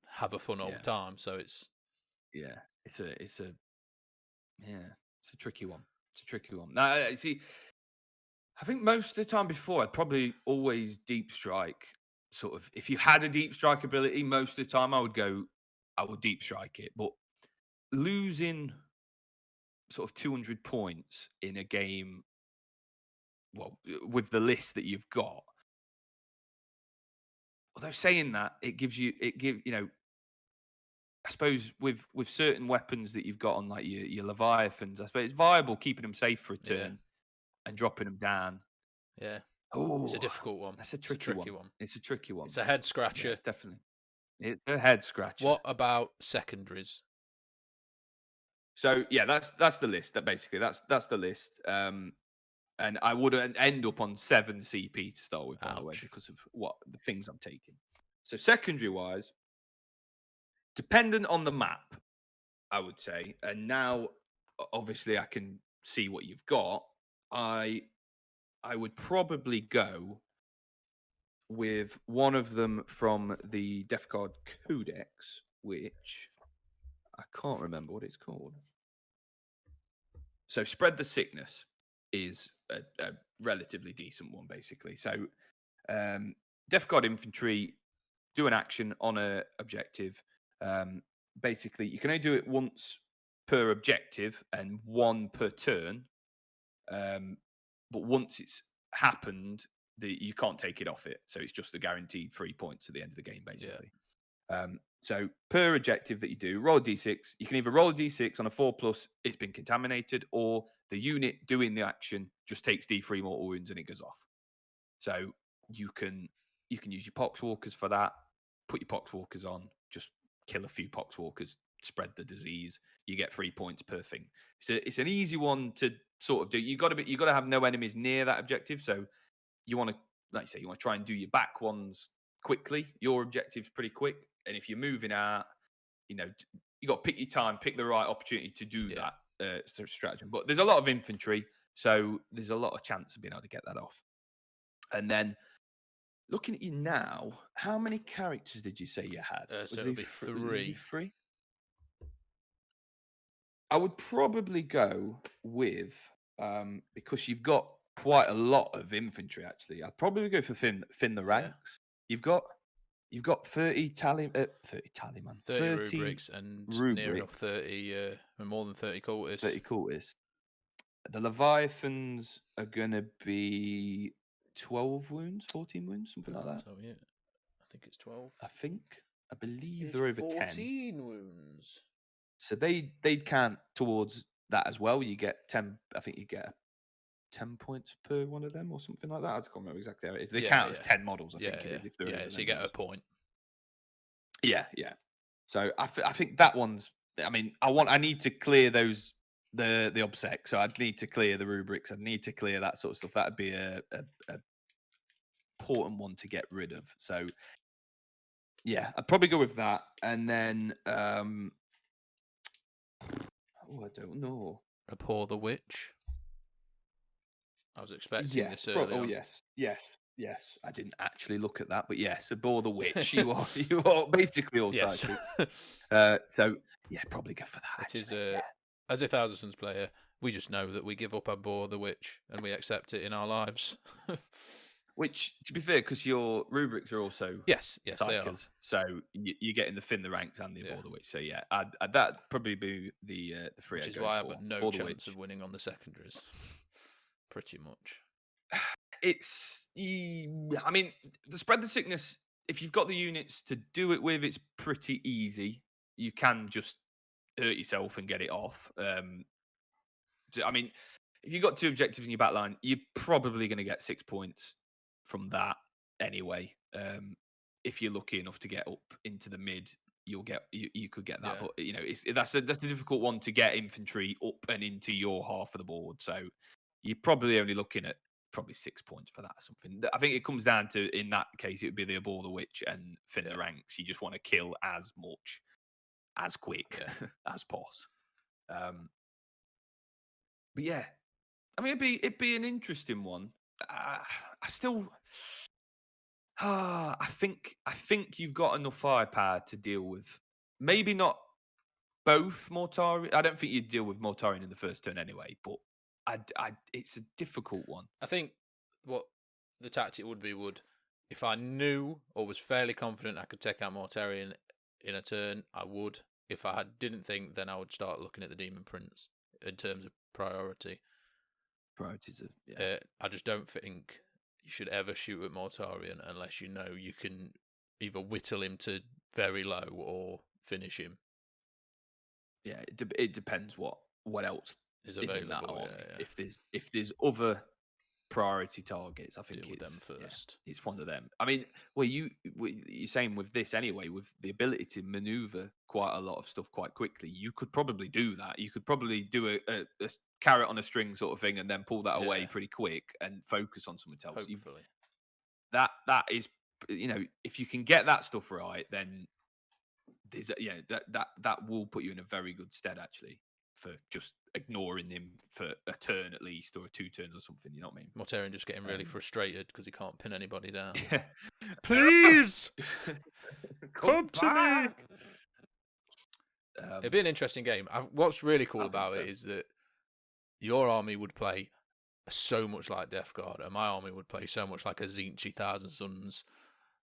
have a fun old time. So it's it's a tricky one. It's a tricky one. Now, see, I think most of the time before, I'd probably always deep strike. Sort of, if you had a deep strike ability, most of the time I would deep strike it. But losing sort of 200 points in a game, well, with the list that you've got, although saying that, I suppose with certain weapons that you've got on like your Leviathans, I suppose it's viable keeping them safe for a turn and dropping them down. Yeah. Oh, It's a difficult one. that's a It's a tricky tricky one. one. It's a tricky one. It's a head Yeah, scratcher. it's definitely. It's a head scratcher. What about secondaries? So yeah, that's the list. Basically that's the list. And I would end up on 7 CP to start with, by the way, Ouch. because of what the things I'm taking. So secondary wise, dependent on the map, I would say. And now, obviously, I can see what you've got. I would probably go with one of them from the Death Card Codex, which I can't remember what it's called. So Spread the Sickness is a relatively decent one, basically. So Death Guard Infantry do an action on a objective. Basically, you can only do it once per objective and one per turn. But once it's happened, you can't take it off it. So it's just a guaranteed 3 points at the end of the game, basically. So per objective that you do, roll a d6. You can either roll a d6 on a 4+, it's been contaminated, or the unit doing the action just takes d3 mortal wounds and it goes off. So you can use your poxwalkers for that. Put your poxwalkers on, just kill a few poxwalkers, spread the disease. You get 3 points per thing. So it's an easy one to sort of do. You got to have no enemies near that objective. So you want to, like you say, you want to try and do your back ones quickly. Your objective's pretty quick, and if you're moving out, you got to pick your time, pick the right opportunity to do that stratagem. But there's a lot of infantry, so there's a lot of chance of being able to get that off. And then looking at you now, how many characters did you say you had? So it'll be 3. 3? I would probably go with because you've got quite a lot of infantry. Actually, I'd probably go for thin the ranks. You've got 30 tally 30 tallyman, 30 rubrics and near enough 30, more than 30 cultists. 30 cultists. The Leviathans are gonna be 12 wounds, 14 wounds, something like that. So yeah, I think it's 12. I believe they're over 10. 14 wounds. So they'd count towards that as well. You get 10. I think you get 10 points per one of them or something like that. I can't remember exactly how it is. They count as 10 models. I think it is. If they're over so you get a point. Yeah. So I think that one's. I mean, I need to clear those the obsec. So I'd need to clear the rubrics. I'd need to clear that sort of stuff. That'd be a important one to get rid of. So yeah, I'd probably go with that. And then I don't know. Abhor the Witch. I was expecting this earlier. Oh yes. I didn't actually look at that, but yes, Abhor the Witch. You are basically all tactics. So yeah, probably go for that. It is as a Thousand Suns player, we just know that we give up Abhor the Witch and we accept it in our lives. Which, to be fair, because your rubrics are also yes, they are. So you get in the Fin the Ranks and the Abhor the Witch. So yeah, that'd probably be the 3. Which is why I've got no chance of winning on the secondaries. Pretty much. I mean, the Spread the Sickness, if you've got the units to do it with, it's pretty easy. You can just hurt yourself and get it off. I mean, if you've got 2 objectives in your back line, you're probably going to get 6 points from that anyway. If you're lucky enough to get up into the mid, you could get that. But that's a difficult one to get infantry up and into your half of the board. So you're probably only looking at probably 6 points for that or something. I think it comes down to, in that case, it would be the Abhor the Witch and Fin the Ranks. You just want to kill as much, as quick as possible. But yeah, I mean, it'd be an interesting one. I think you've got enough firepower to deal with. Maybe not both Mortarion. I don't think you'd deal with Mortarion in the first turn anyway. But it's a difficult one. I think what the tactic would be if I knew or was fairly confident I could take out Mortarion in a turn, I would. If I didn't think, then I would start looking at the Demon Prince in terms of priority. Priorities of I just don't think you should ever shoot at Mortarion unless you know you can either whittle him to very low or finish him. Yeah, it depends what else is in that army. If there's other priority targets. I think Deal with them yeah, first. it's one of them. I mean, well, you're saying with this anyway, with the ability to maneuver quite a lot of stuff quite quickly, you could probably do that. You could probably do a carrot on a string sort of thing, and then pull that away Yeah. pretty quick and focus on something else. Hopefully. That is, if you can get that stuff right, then there's that will put you in a very good stead actually for just ignoring him for a turn at least, or 2 turns or something. You know what I mean? Mortarion just getting really frustrated because he can't pin anybody down. Yeah. Please come to me. back! It'd be an interesting game. What's really cool I think about so. it is that your army would play so much like Death Guard, and my army would play so much like a Zinchi Thousand Suns.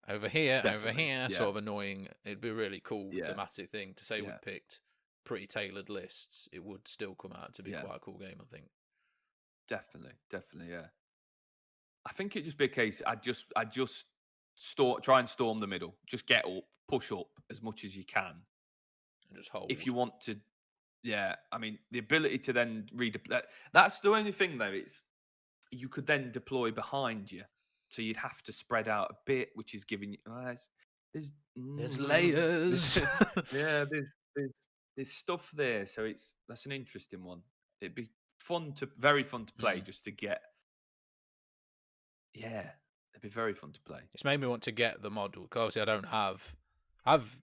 Over here, Definitely, yeah. yeah. Sort of annoying. It'd be a really cool Yeah. thematic thing to say Yeah. we'd picked pretty tailored lists. It would still come out to be Yeah. quite a cool game, I think. Definitely, yeah. I think it'd just be a case. I just try and storm the middle. Just get up, push up as much as you can. And just hold. If you want to, yeah. I mean, the ability to then that's the only thing though. It's you could then deploy behind you, so you'd have to spread out a bit, which is giving you. There's layers. Yeah, there's stuff there, so that's an interesting one. It'd be very fun to play, just to get. Yeah, it'd be very fun to play. It's made me want to get the model. Obviously, I've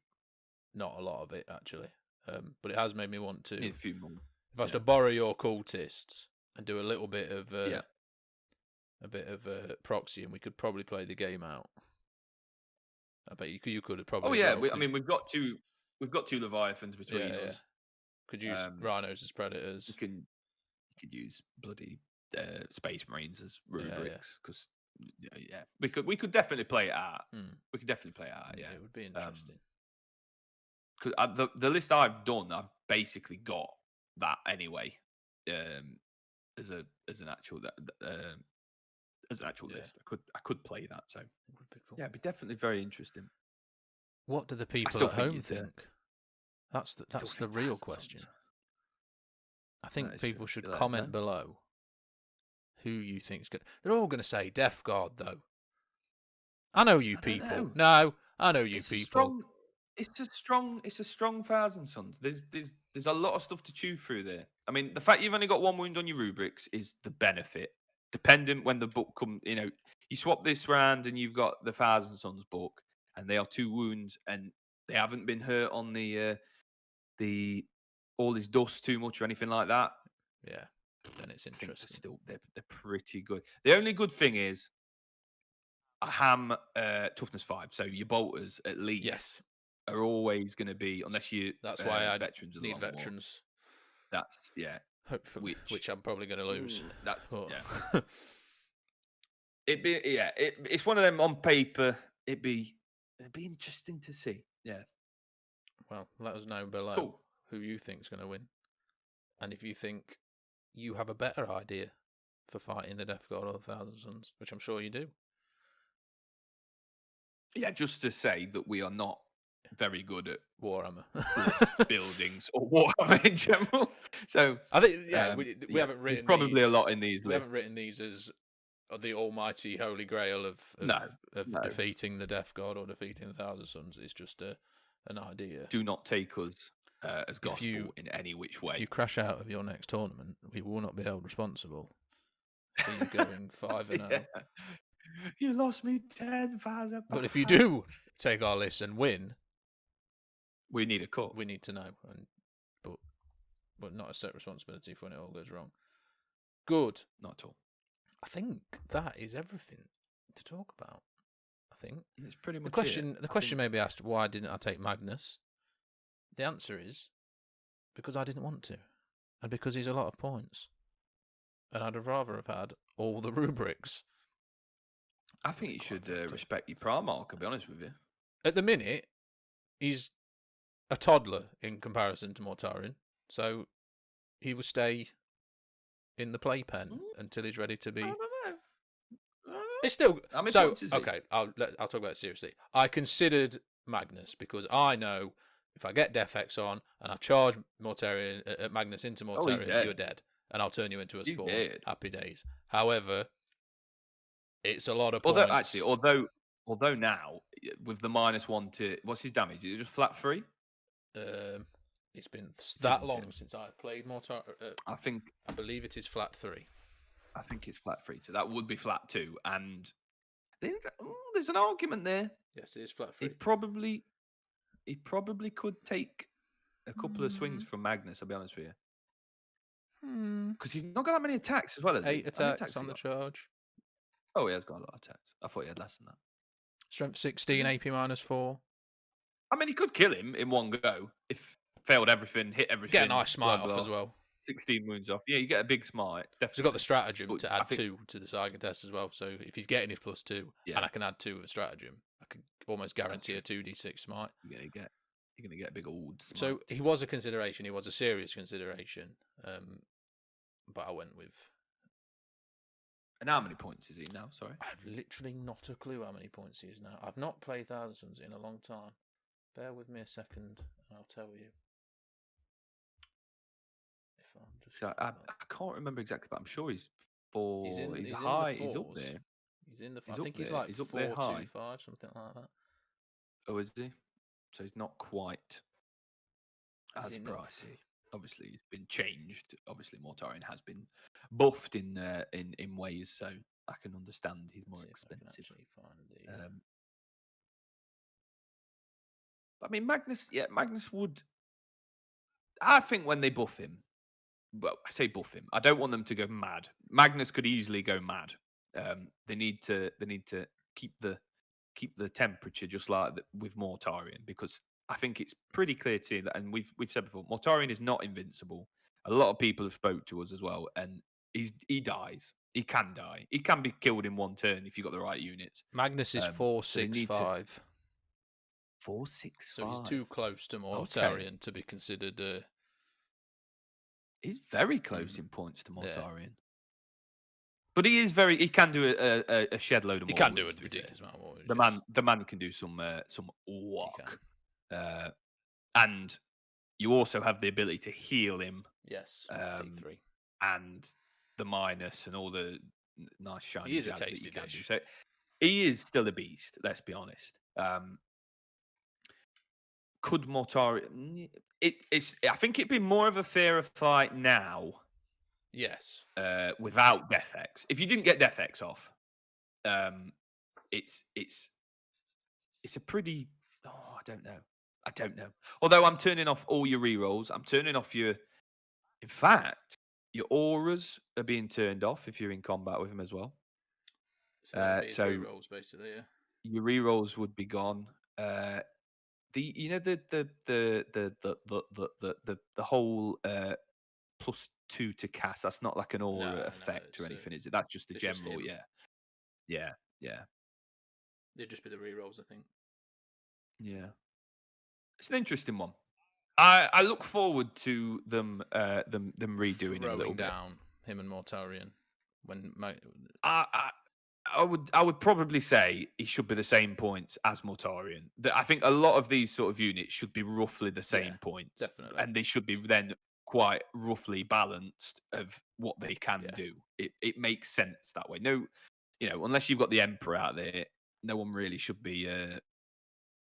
not a lot of it actually, but it has made me want to. Need a few more. If I was to borrow your cultists and do a little bit of Yeah. a bit of proxy, and we could probably play the game out. I bet you could have probably. Oh yeah, I mean we've got two Leviathans between us. Yeah. Could use rhinos as predators. You could use bloody Space Marines as rubrics because yeah, we could definitely play it out. We could definitely play it out. Yeah, it would be interesting. Because the list I've done, I've basically got that anyway, as an actual list. I could play that, so it would be cool. Yeah, it'd be definitely very interesting. What do the people at home think? That's the real question. I think people should comment below who you think's good. They're all going to say Death Guard, though. I know you people. No, I know you people. It's a strong Thousand Suns. There's a lot of stuff to chew through there. I mean, the fact you've only got 1 wound on your rubrics is the benefit. Dependent when the book comes, you swap this round and you've got the Thousand Suns book, and they are 2 wounds, and they haven't been hurt on the all this dust too much or anything like that. Yeah, then it's interesting. They're pretty good. The only good thing is a ham toughness 5, so your bolters at least are always going to be, unless you. That's why I veterans need veterans. More. That's hopefully, which I'm probably going to lose. Yeah. It's one of them on paper. It'd be interesting to see. Yeah. Well, let us know below who you think's going to win, and if you think you have a better idea for fighting the Death Guard or the Thousand Suns, which I'm sure you do. Yeah, just to say that we are not very good at Warhammer list buildings or Warhammer in general. So I think we haven't written probably a lot in these. We haven't written these as the almighty holy grail of defeating the Death Guard or defeating the Thousand Suns. It's just an idea. Do not take us as gospel in any which way. If you crash out of your next tournament, we will not be held responsible for you going 5-0. You lost me 10,000. But if you do take our list and win, we need a cut. We need to know, but not a set responsibility for when it all goes wrong. Good. Not at all. I think that is everything to talk about. I think it's pretty much the question may be asked: why didn't I take Magnus? The answer is because I didn't want to, and because he's a lot of points, and I'd have rather have had all the rubrics. I think you should respect your Primarch, I'll be honest with you. At the minute, he's a toddler in comparison to Mortarion, so he will stay in the playpen until he's ready to be. I don't know. It's still so okay. I'll talk about it seriously. I considered Magnus because I know if I get Death X on and I charge Mortarion Magnus into Mortarion, you're dead, and I'll turn you into a spawn. Happy days. However, It's a lot of Although, points. actually, although now with the -1 to what's his damage? Is it just flat 3? It's been It that isn't long it? since I've played Mortar. I think I believe it is flat 3. it's flat 3, so that would be flat 2. And there's an argument there. Yes, it is flat 3. He probably could take a couple of swings from Magnus. I'll be honest with you, because he's not got that many attacks as well, has he? 8 How many attacks attacks has on he the got? charge. Oh, he has got a lot of attacks. I thought he had less than that. Strength So 16, AP -4. I mean, he could kill him in one go if failed everything, hit everything. Get a nice smite off as well. 16 wounds off. Yeah, you get a big smite. Definitely. He's got the stratagem But to I add think- 2 to the Saiga test as well. So if he's getting his +2, and I can add 2 with a stratagem, I can almost guarantee a 2d6 smite. You're gonna get a big old smite. So he was a consideration. He was a serious consideration. But I went with. And how many points is he now? Sorry, I've literally not a clue how many points he is now. I've not played Thousand Suns in a long time. Bear with me a second, and I'll tell you. If I'm just. so I can't remember exactly, but I'm sure he's 4. He's high. He's up there. He's in the. He's I up think he's there. like He's up there 4, high. 2, 5, something like that. Oh, is he? So he's not quite Is as he not? pricey. Obviously, it's been changed. Obviously, Mortarion has been buffed in ways, so I can understand he's more See if I can expensive. actually find the. I mean, Magnus would. I think when they buff him, well, I say buff him. I don't want them to go mad. Magnus could easily go mad. They need to keep the temperature just like with Mortarion, because I think it's pretty clear to you that, and we've said before, Mortarion is not invincible. A lot of people have spoke to us as well, and he dies. He can die. He can be killed in one turn if you've got the right units. Magnus is 465. 465. So he's too close to Mortarion to be considered. He's very close in points to Mortarion. Yeah. But he is very. He can do a shed load of. He can do a ridiculous amount of more. The man can do some work. And you also have the ability to heal him. Yes. D3. And the minus and all the nice shiny. He is a tasty dish. So he is still a beast. Let's be honest. Could Mortarion? I think it'd be more of a fairer fight now. Yes. Without Death X. If you didn't get Death X off, it's a pretty. Oh, I don't know. Although I'm turning off all your rerolls, I'm turning off your. In fact, your auras are being turned off if you're in combat with him as well. So rerolls basically, yeah. Your rerolls would be gone. The whole +2 to cast. That's not like an aura effect or anything, is it? That's just a general, yeah. It'd just be the rerolls, I think. Yeah, it's an interesting one. I look forward to them redoing him a little bit. Down him and Mortarion when. I would probably say he should be the same points as Mortarion. I think a lot of these sort of units should be roughly the same points, definitely, and they should be then quite roughly balanced of what they can do. It makes sense that way. No, unless you've got the Emperor out there, no one really should be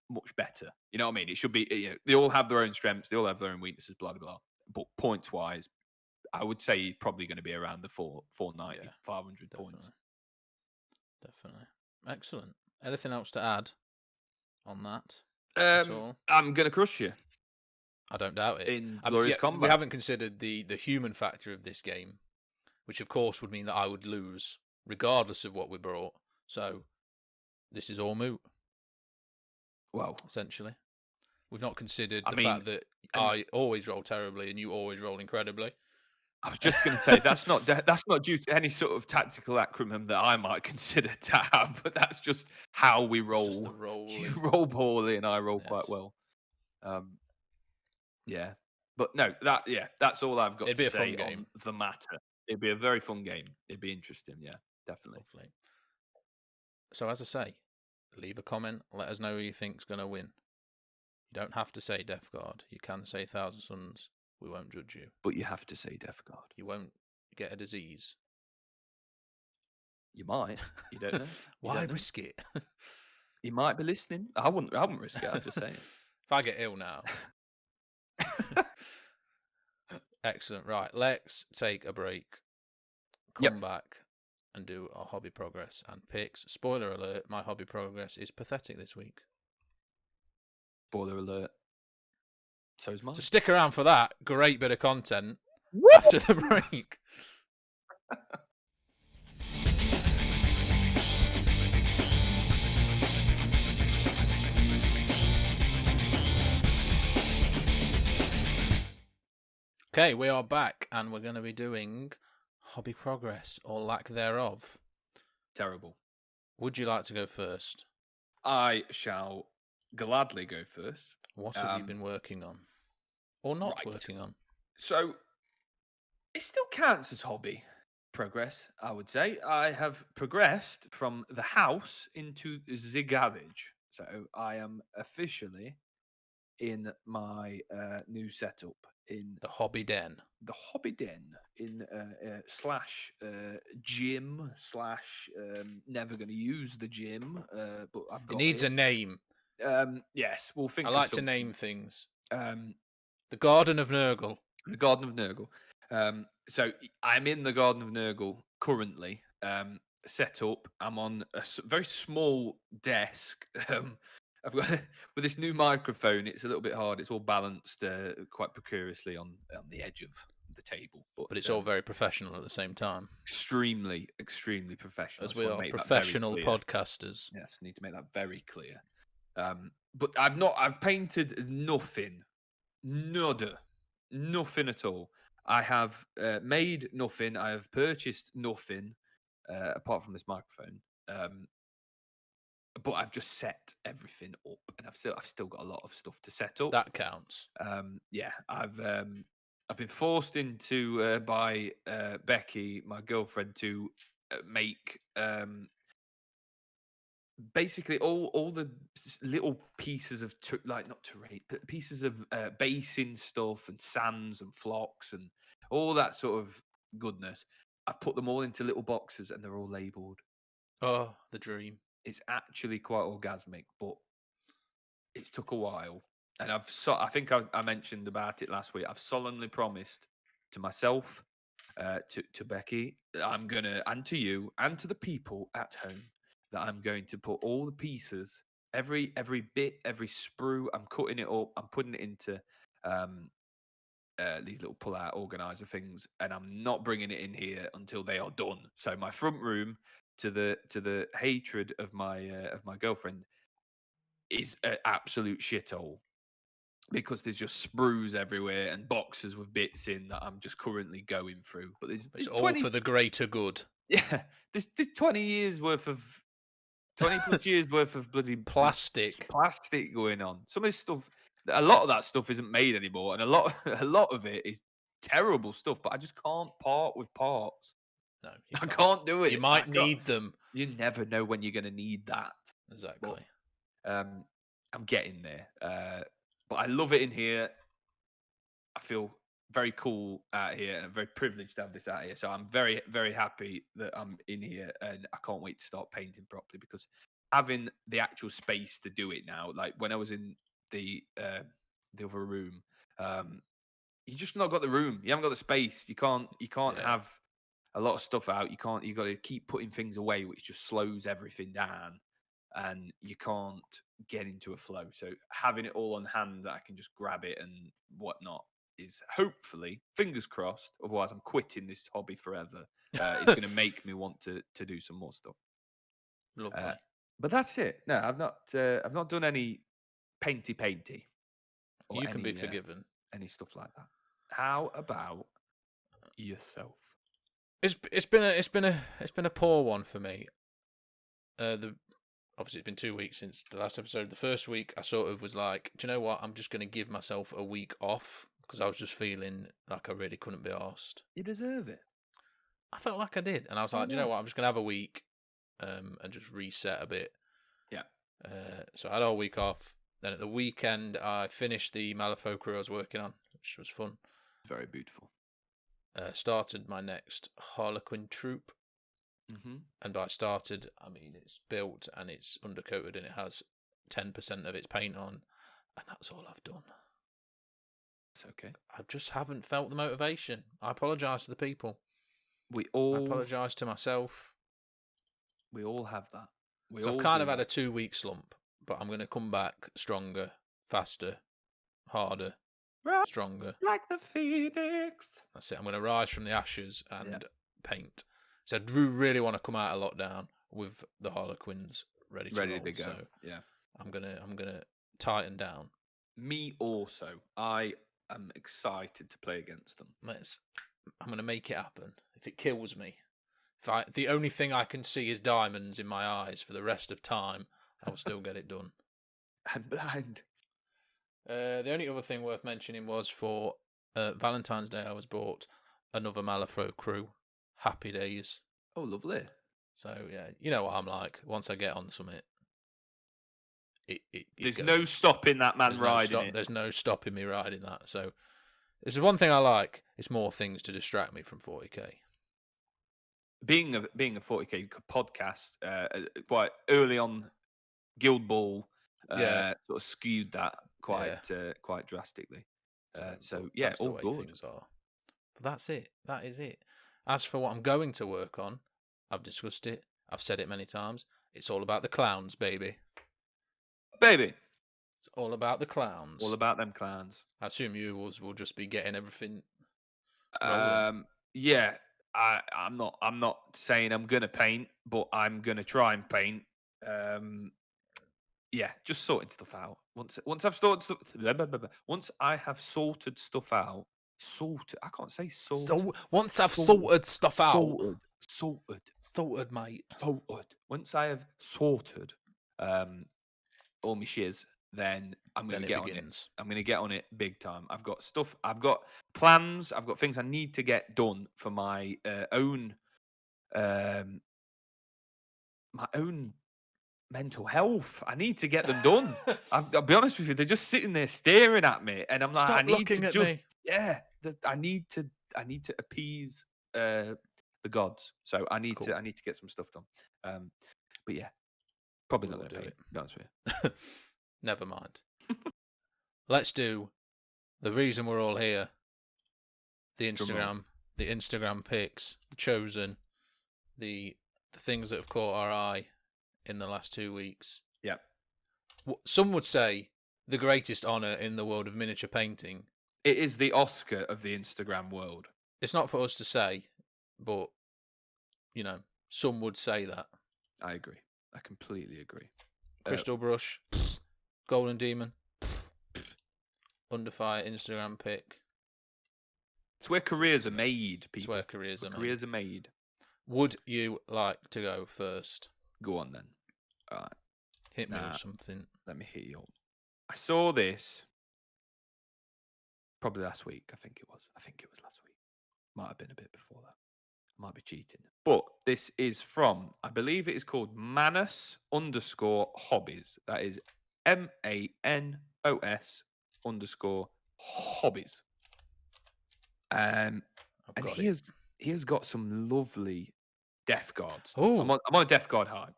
much better. You know what I mean? It should be. They all have their own strengths, they all have their own weaknesses, blah blah blah. But points wise, I would say he's probably going to be around the 490, 500 points. Definitely. Excellent. Anything else to add on that? I'm going to crush you. I don't doubt it. In glorious combat. We haven't considered the human factor of this game, which of course would mean that I would lose regardless of what we brought. So this is all moot. Well, essentially. We've not considered the fact that I always roll terribly and you always roll incredibly. I was just going to say that's not due to any sort of tactical acronym that I might consider to have, but that's just how we roll. You roll poorly and I roll quite well. Yeah, but no, that's all I've got to say on the matter. It'd be a very fun game. It'd be interesting. Yeah, definitely. Lovely. So as I say, leave a comment. Let us know who you think's going to win. You don't have to say Death Guard. You can say Thousand Suns. We won't judge you. But you have to say Death Guard. You won't get a disease. You might. You don't know. Why don't know. risk it? He might be listening. I wouldn't risk it. I'm just saying. If I get ill now. Excellent. Right, let's take a break. Come back and do our hobby progress and picks. Spoiler alert, my hobby progress is pathetic this week. Spoiler alert. So is mine. So stick around for that. Great bit of content after the break. Okay, we are back and we're going to be doing hobby progress or lack thereof. Terrible. Would you like to go first? I shall gladly go first. What have you been working on? Or not working on? So, it still counts as hobby progress, I would say. I have progressed from the house into the garage. So, I am officially in my new setup in the hobby den. The hobby den in slash gym slash never going to use the gym, but I've got it needs a name. Yes, we'll think. I like to name things. The Garden of Nurgle. The Garden of Nurgle. So I'm in the Garden of Nurgle currently. Set up. I'm on a very small desk. I've got with this new microphone. It's a little bit hard. It's all balanced quite precariously on the edge of the table, but it's all very professional at the same time. Extremely professional. As we are professional podcasters. Yes, need to make that very clear. But I've painted nothing, nada, nothing at all. I have made nothing. I have purchased nothing apart from this microphone. But I've just set everything up, and I've still got a lot of stuff to set up. That counts. Yeah, I've been forced into by Becky, my girlfriend, to make basically all the little pieces of not terrain, but pieces of basin stuff and sands and flocks and all that sort of goodness. I've put them all into little boxes, and they're all labelled. Oh, the dream. It's actually quite orgasmic, but it's took a while. And I think I mentioned about it last week. I've solemnly promised to myself, to Becky, I'm gonna, and to you, and to the people at home, that I'm going to put all the pieces, every bit, every sprue. I'm cutting it up. I'm putting it into these little pull-out organizer things, and I'm not bringing it in here until they are done. So my front room, to the hatred of my girlfriend, is an absolute shithole because there's just sprues everywhere and boxes with bits in that I'm just currently going through. But there's all for the greater good. Yeah, there's 20 years worth of 20 plus years worth of bloody plastic going on. Some of this stuff, a lot of that stuff isn't made anymore, and a lot of it is terrible stuff. But I just can't part with parts. No, I can't do it. You might need them. You never know when you're going to need that. Exactly. But, I'm getting there. But I love it in here. I feel very cool out here, and I'm very privileged to have this out here. So I'm very, very happy that I'm in here, and I can't wait to start painting properly, because having the actual space to do it now, like when I was in the other room, you just not got the room. You haven't got the space. You can't have a lot of stuff out. You got to keep putting things away, which just slows everything down, and you can't get into a flow. So having it all on hand that I can just grab it and whatnot is hopefully, fingers crossed, otherwise I'm quitting this hobby forever. It's going to make me want to do some more stuff. Lovely. But that's it. No, I've not done any painty. You can be forgiven. Any stuff like that. How about yourself? It's been a poor one for me. Obviously, it's been 2 weeks since the last episode. The first week, I sort of was like, do you know what? I'm just going to give myself a week off, because I was just feeling like I really couldn't be arsed. You deserve it. I felt like I did. And I was like, do you know what? I'm just going to have a week and just reset a bit. Yeah. So I had all week off. Then at the weekend, I finished the Malifaux crew I was working on, which was fun. Very beautiful. Started my next Harlequin troop. Mm-hmm. And by started, I mean it's built and it's undercoated and it has 10% of its paint on, and that's all I've done. It's okay. I just haven't felt the motivation. I apologise to the people. I I apologise to myself. We all have that. So I've kind of had a 2-week slump, but I'm going to come back stronger, faster, harder, stronger. Like the phoenix. That's it. I'm going to rise from the ashes and paint. So I do really want to come out of lockdown with the Harlequins ready to roll. go. So yeah. I'm gonna tighten down. Me also. I am excited to play against them. I'm gonna make it happen. If it kills me, the only thing I can see is diamonds in my eyes for the rest of time, I'll still get it done. I'm blind. The only other thing worth mentioning was for Valentine's Day I was bought another Malifaux crew. Happy days. Oh, lovely. So yeah, you know what I'm like. Once I get on something, there's no stopping that man riding it. There's no stopping me riding that. So this is one thing I like. It's more things to distract me from 40k. Being a 40k podcast, quite early on, Guild Ball sort of skewed that quite drastically. So yeah, that's all the way good. Things are. But that's it. That is it. As for what I'm going to work on, I've discussed it. I've said it many times. It's all about the clowns, baby. Baby. It's all about the clowns. All about them clowns. I assume you will just be getting everything rolling. Yeah. I'm not saying I'm gonna paint, but I'm gonna try and paint. Yeah, just sorting stuff out. Once I've sorted stuff, once I have sorted stuff out, I can't say sorted. So once I've sorted stuff out, sorted, mate. Sorted. Once I have sorted, all my shiz, then I'm going to get on it. I'm going to get on it big time. I've got stuff. I've got plans. I've got things I need to get done for my own mental health. I need to get them done. I'll be honest with you. They're just sitting there staring at me, and I'm like, Stop I need looking to at just, me. yeah. I need to appease the gods. So I need to get some stuff done. But yeah, probably not going to paint. To be honest with you. Never mind. Let's do the reason we're all here. The Instagram pics, the chosen, the things that have caught our eye in the last 2 weeks. Yeah. Some would say the greatest honor in the world of miniature painting. It is the Oscar of the Instagram world. It's not for us to say, but some would say that. I agree. I completely agree. Crystal Brush, Golden Demon, Under Fire Instagram pic. It's where careers are made, people. It's where careers are made. Would you like to go first? Go on then. All right. Hit me with something. Let me hit you up. I saw this probably last week. I think it was last week. Might have been a bit before that. Might be cheating. But this is from, I believe it is called Manos_hobbies. That is MANOS_hobbies. And he has got some lovely Death Guard stuff. I'm on a Death Guard high.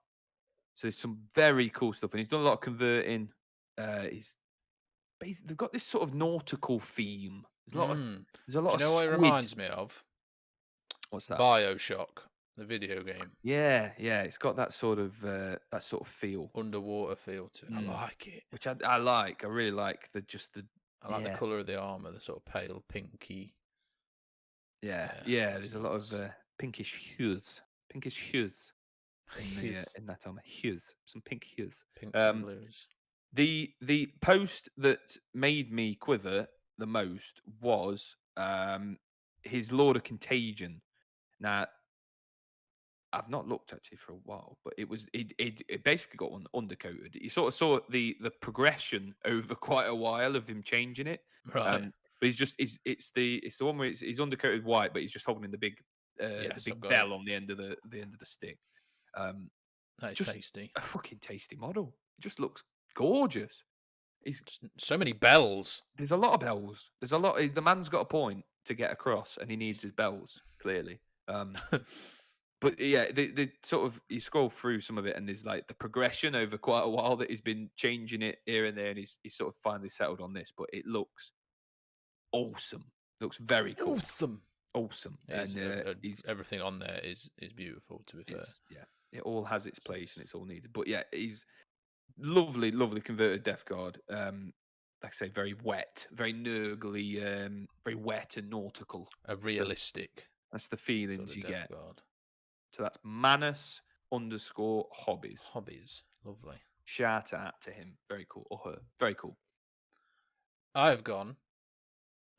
So there's some very cool stuff. And he's done a lot of converting. They've got this sort of nautical theme. There's a lot Do you know what it reminds me of? What's that? BioShock, the video game. Yeah. It's got that sort of feel, underwater feel to it. I like it. Which I like. I really like the. I like the color of the armor, the sort of pale pinky. Yeah. There's a lot of pinkish hues. In that armor, hues, some pink hues, pinks and blues. The post that made me quiver the most was his Lord of Contagion. Now, I've not looked actually for a while, but it basically got undercoated. You sort of saw the progression over quite a while of him changing it. Right. But it's the one where he's undercoated white, but he's just holding the big bell on the end of the stick. That is tasty. A fucking tasty model. It just looks gorgeous. He's so many bells. There's a lot of bells. There's a lot. The man's got a point to get across, and he needs his bells clearly. But yeah, the sort of you scroll through some of it, and there's like the progression over quite a while that he's been changing it here and there, and he's sort of finally settled on this. But it looks awesome. Looks very cool. Awesome. Awesome. It's, And he's everything on there is beautiful. To be fair, yeah, it all has its So place and it's all needed. But yeah, he's lovely, lovely converted Death Guard. Like I say, very wet, very nurgly, very wet and nautical. a realistic That's the sort feelings of you Death get. Guard. So that's Manus_hobbies. Hobbies, lovely. Shout out to him. Very cool. Or her. Very cool. I have gone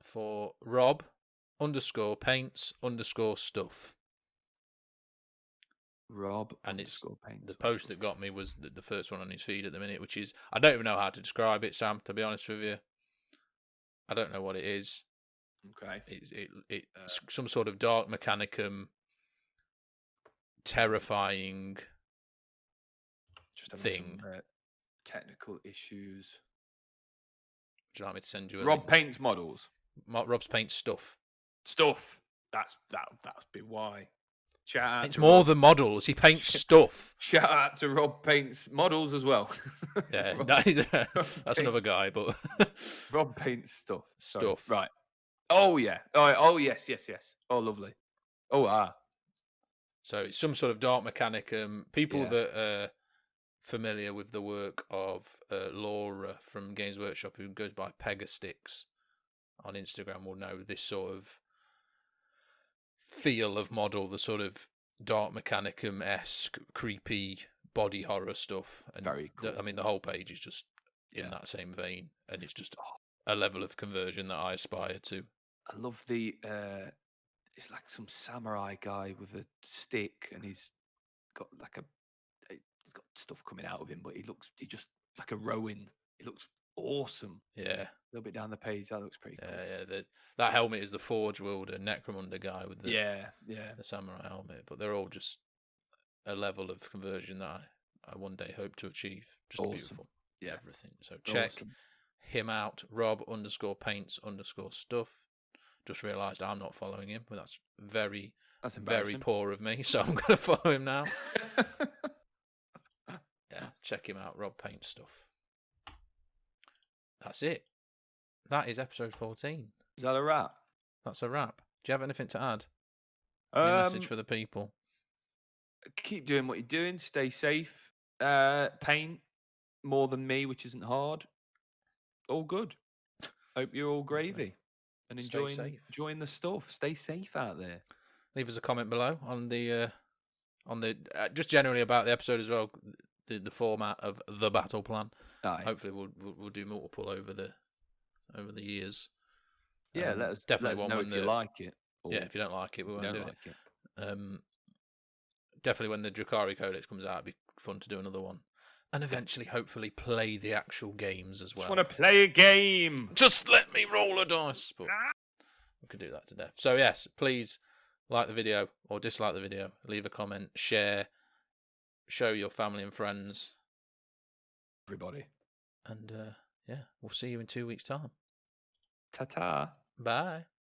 for Rob_paints_stuff. Rob And it's underscore paints. the post that got me was the first one on his feed at the minute, which is, I don't even know how to describe it, Sam, to be honest with you. I don't know what it is. Okay. It's some sort of dark mechanicum, terrifying Just thing. some, technical issues. Would you like me to send you a Rob link? paints models. Rob's paints stuff. Stuff. That'd be why. Shout out It's to more Rob. than models. He paints stuff. Shout out to Rob paints models as well. Yeah, Rob that's another guy, but Rob paints stuff. Sorry. stuff. Right. Oh yeah. Oh yes. Oh lovely. Oh So it's some sort of dark mechanicum. People Yeah. that are familiar with the work of Laura from Games Workshop, who goes by Pegastix on Instagram, will know this sort of feel of model, the sort of dark mechanicum-esque, creepy body horror stuff. And Very cool. I mean, the whole page is just in that same vein, and it's just a level of conversion that I aspire to. I love the it's like some samurai guy with a stick, and he's got stuff coming out of him, but he just like a Rowan. He looks awesome. Yeah. A little bit down the page, that looks pretty cool. Yeah. That helmet is the Forge Wielder Necromunda guy with the the samurai helmet, but they're all just a level of conversion that I one day hope to achieve. Just Awesome. beautiful. Yeah. Everything. So check Awesome. him out, Rob_paints_stuff. Just realised I'm not following him, but that's very poor of me, so I'm going to follow him now. Yeah, check him out, Rob Paint Stuff. That's it. That is episode 14. Is that a wrap? That's a wrap. Do you have anything to add? Any message for the people? Keep doing what you're doing. Stay safe. Paint more than me, which isn't hard. All good. Hope you're all gravy and enjoying the stuff. Stay safe out there. Leave us a comment below on the just generally about the episode as well. The format of the battle plan. Aye. Hopefully we'll do multiple over the years. Yeah, let us know if you like it. Yeah, if you don't like it, we won't do it. Definitely when the Drakari Codex comes out, it'd be fun to do another one. And eventually, hopefully, play the actual games as well. Just want to play a game. Just let me roll a dice. But we could do that to death. So yes, please like the video or dislike the video. Leave a comment, share, show your family and friends. Everybody. And yeah, we'll see you in 2 weeks' time. Ta-ta. Bye.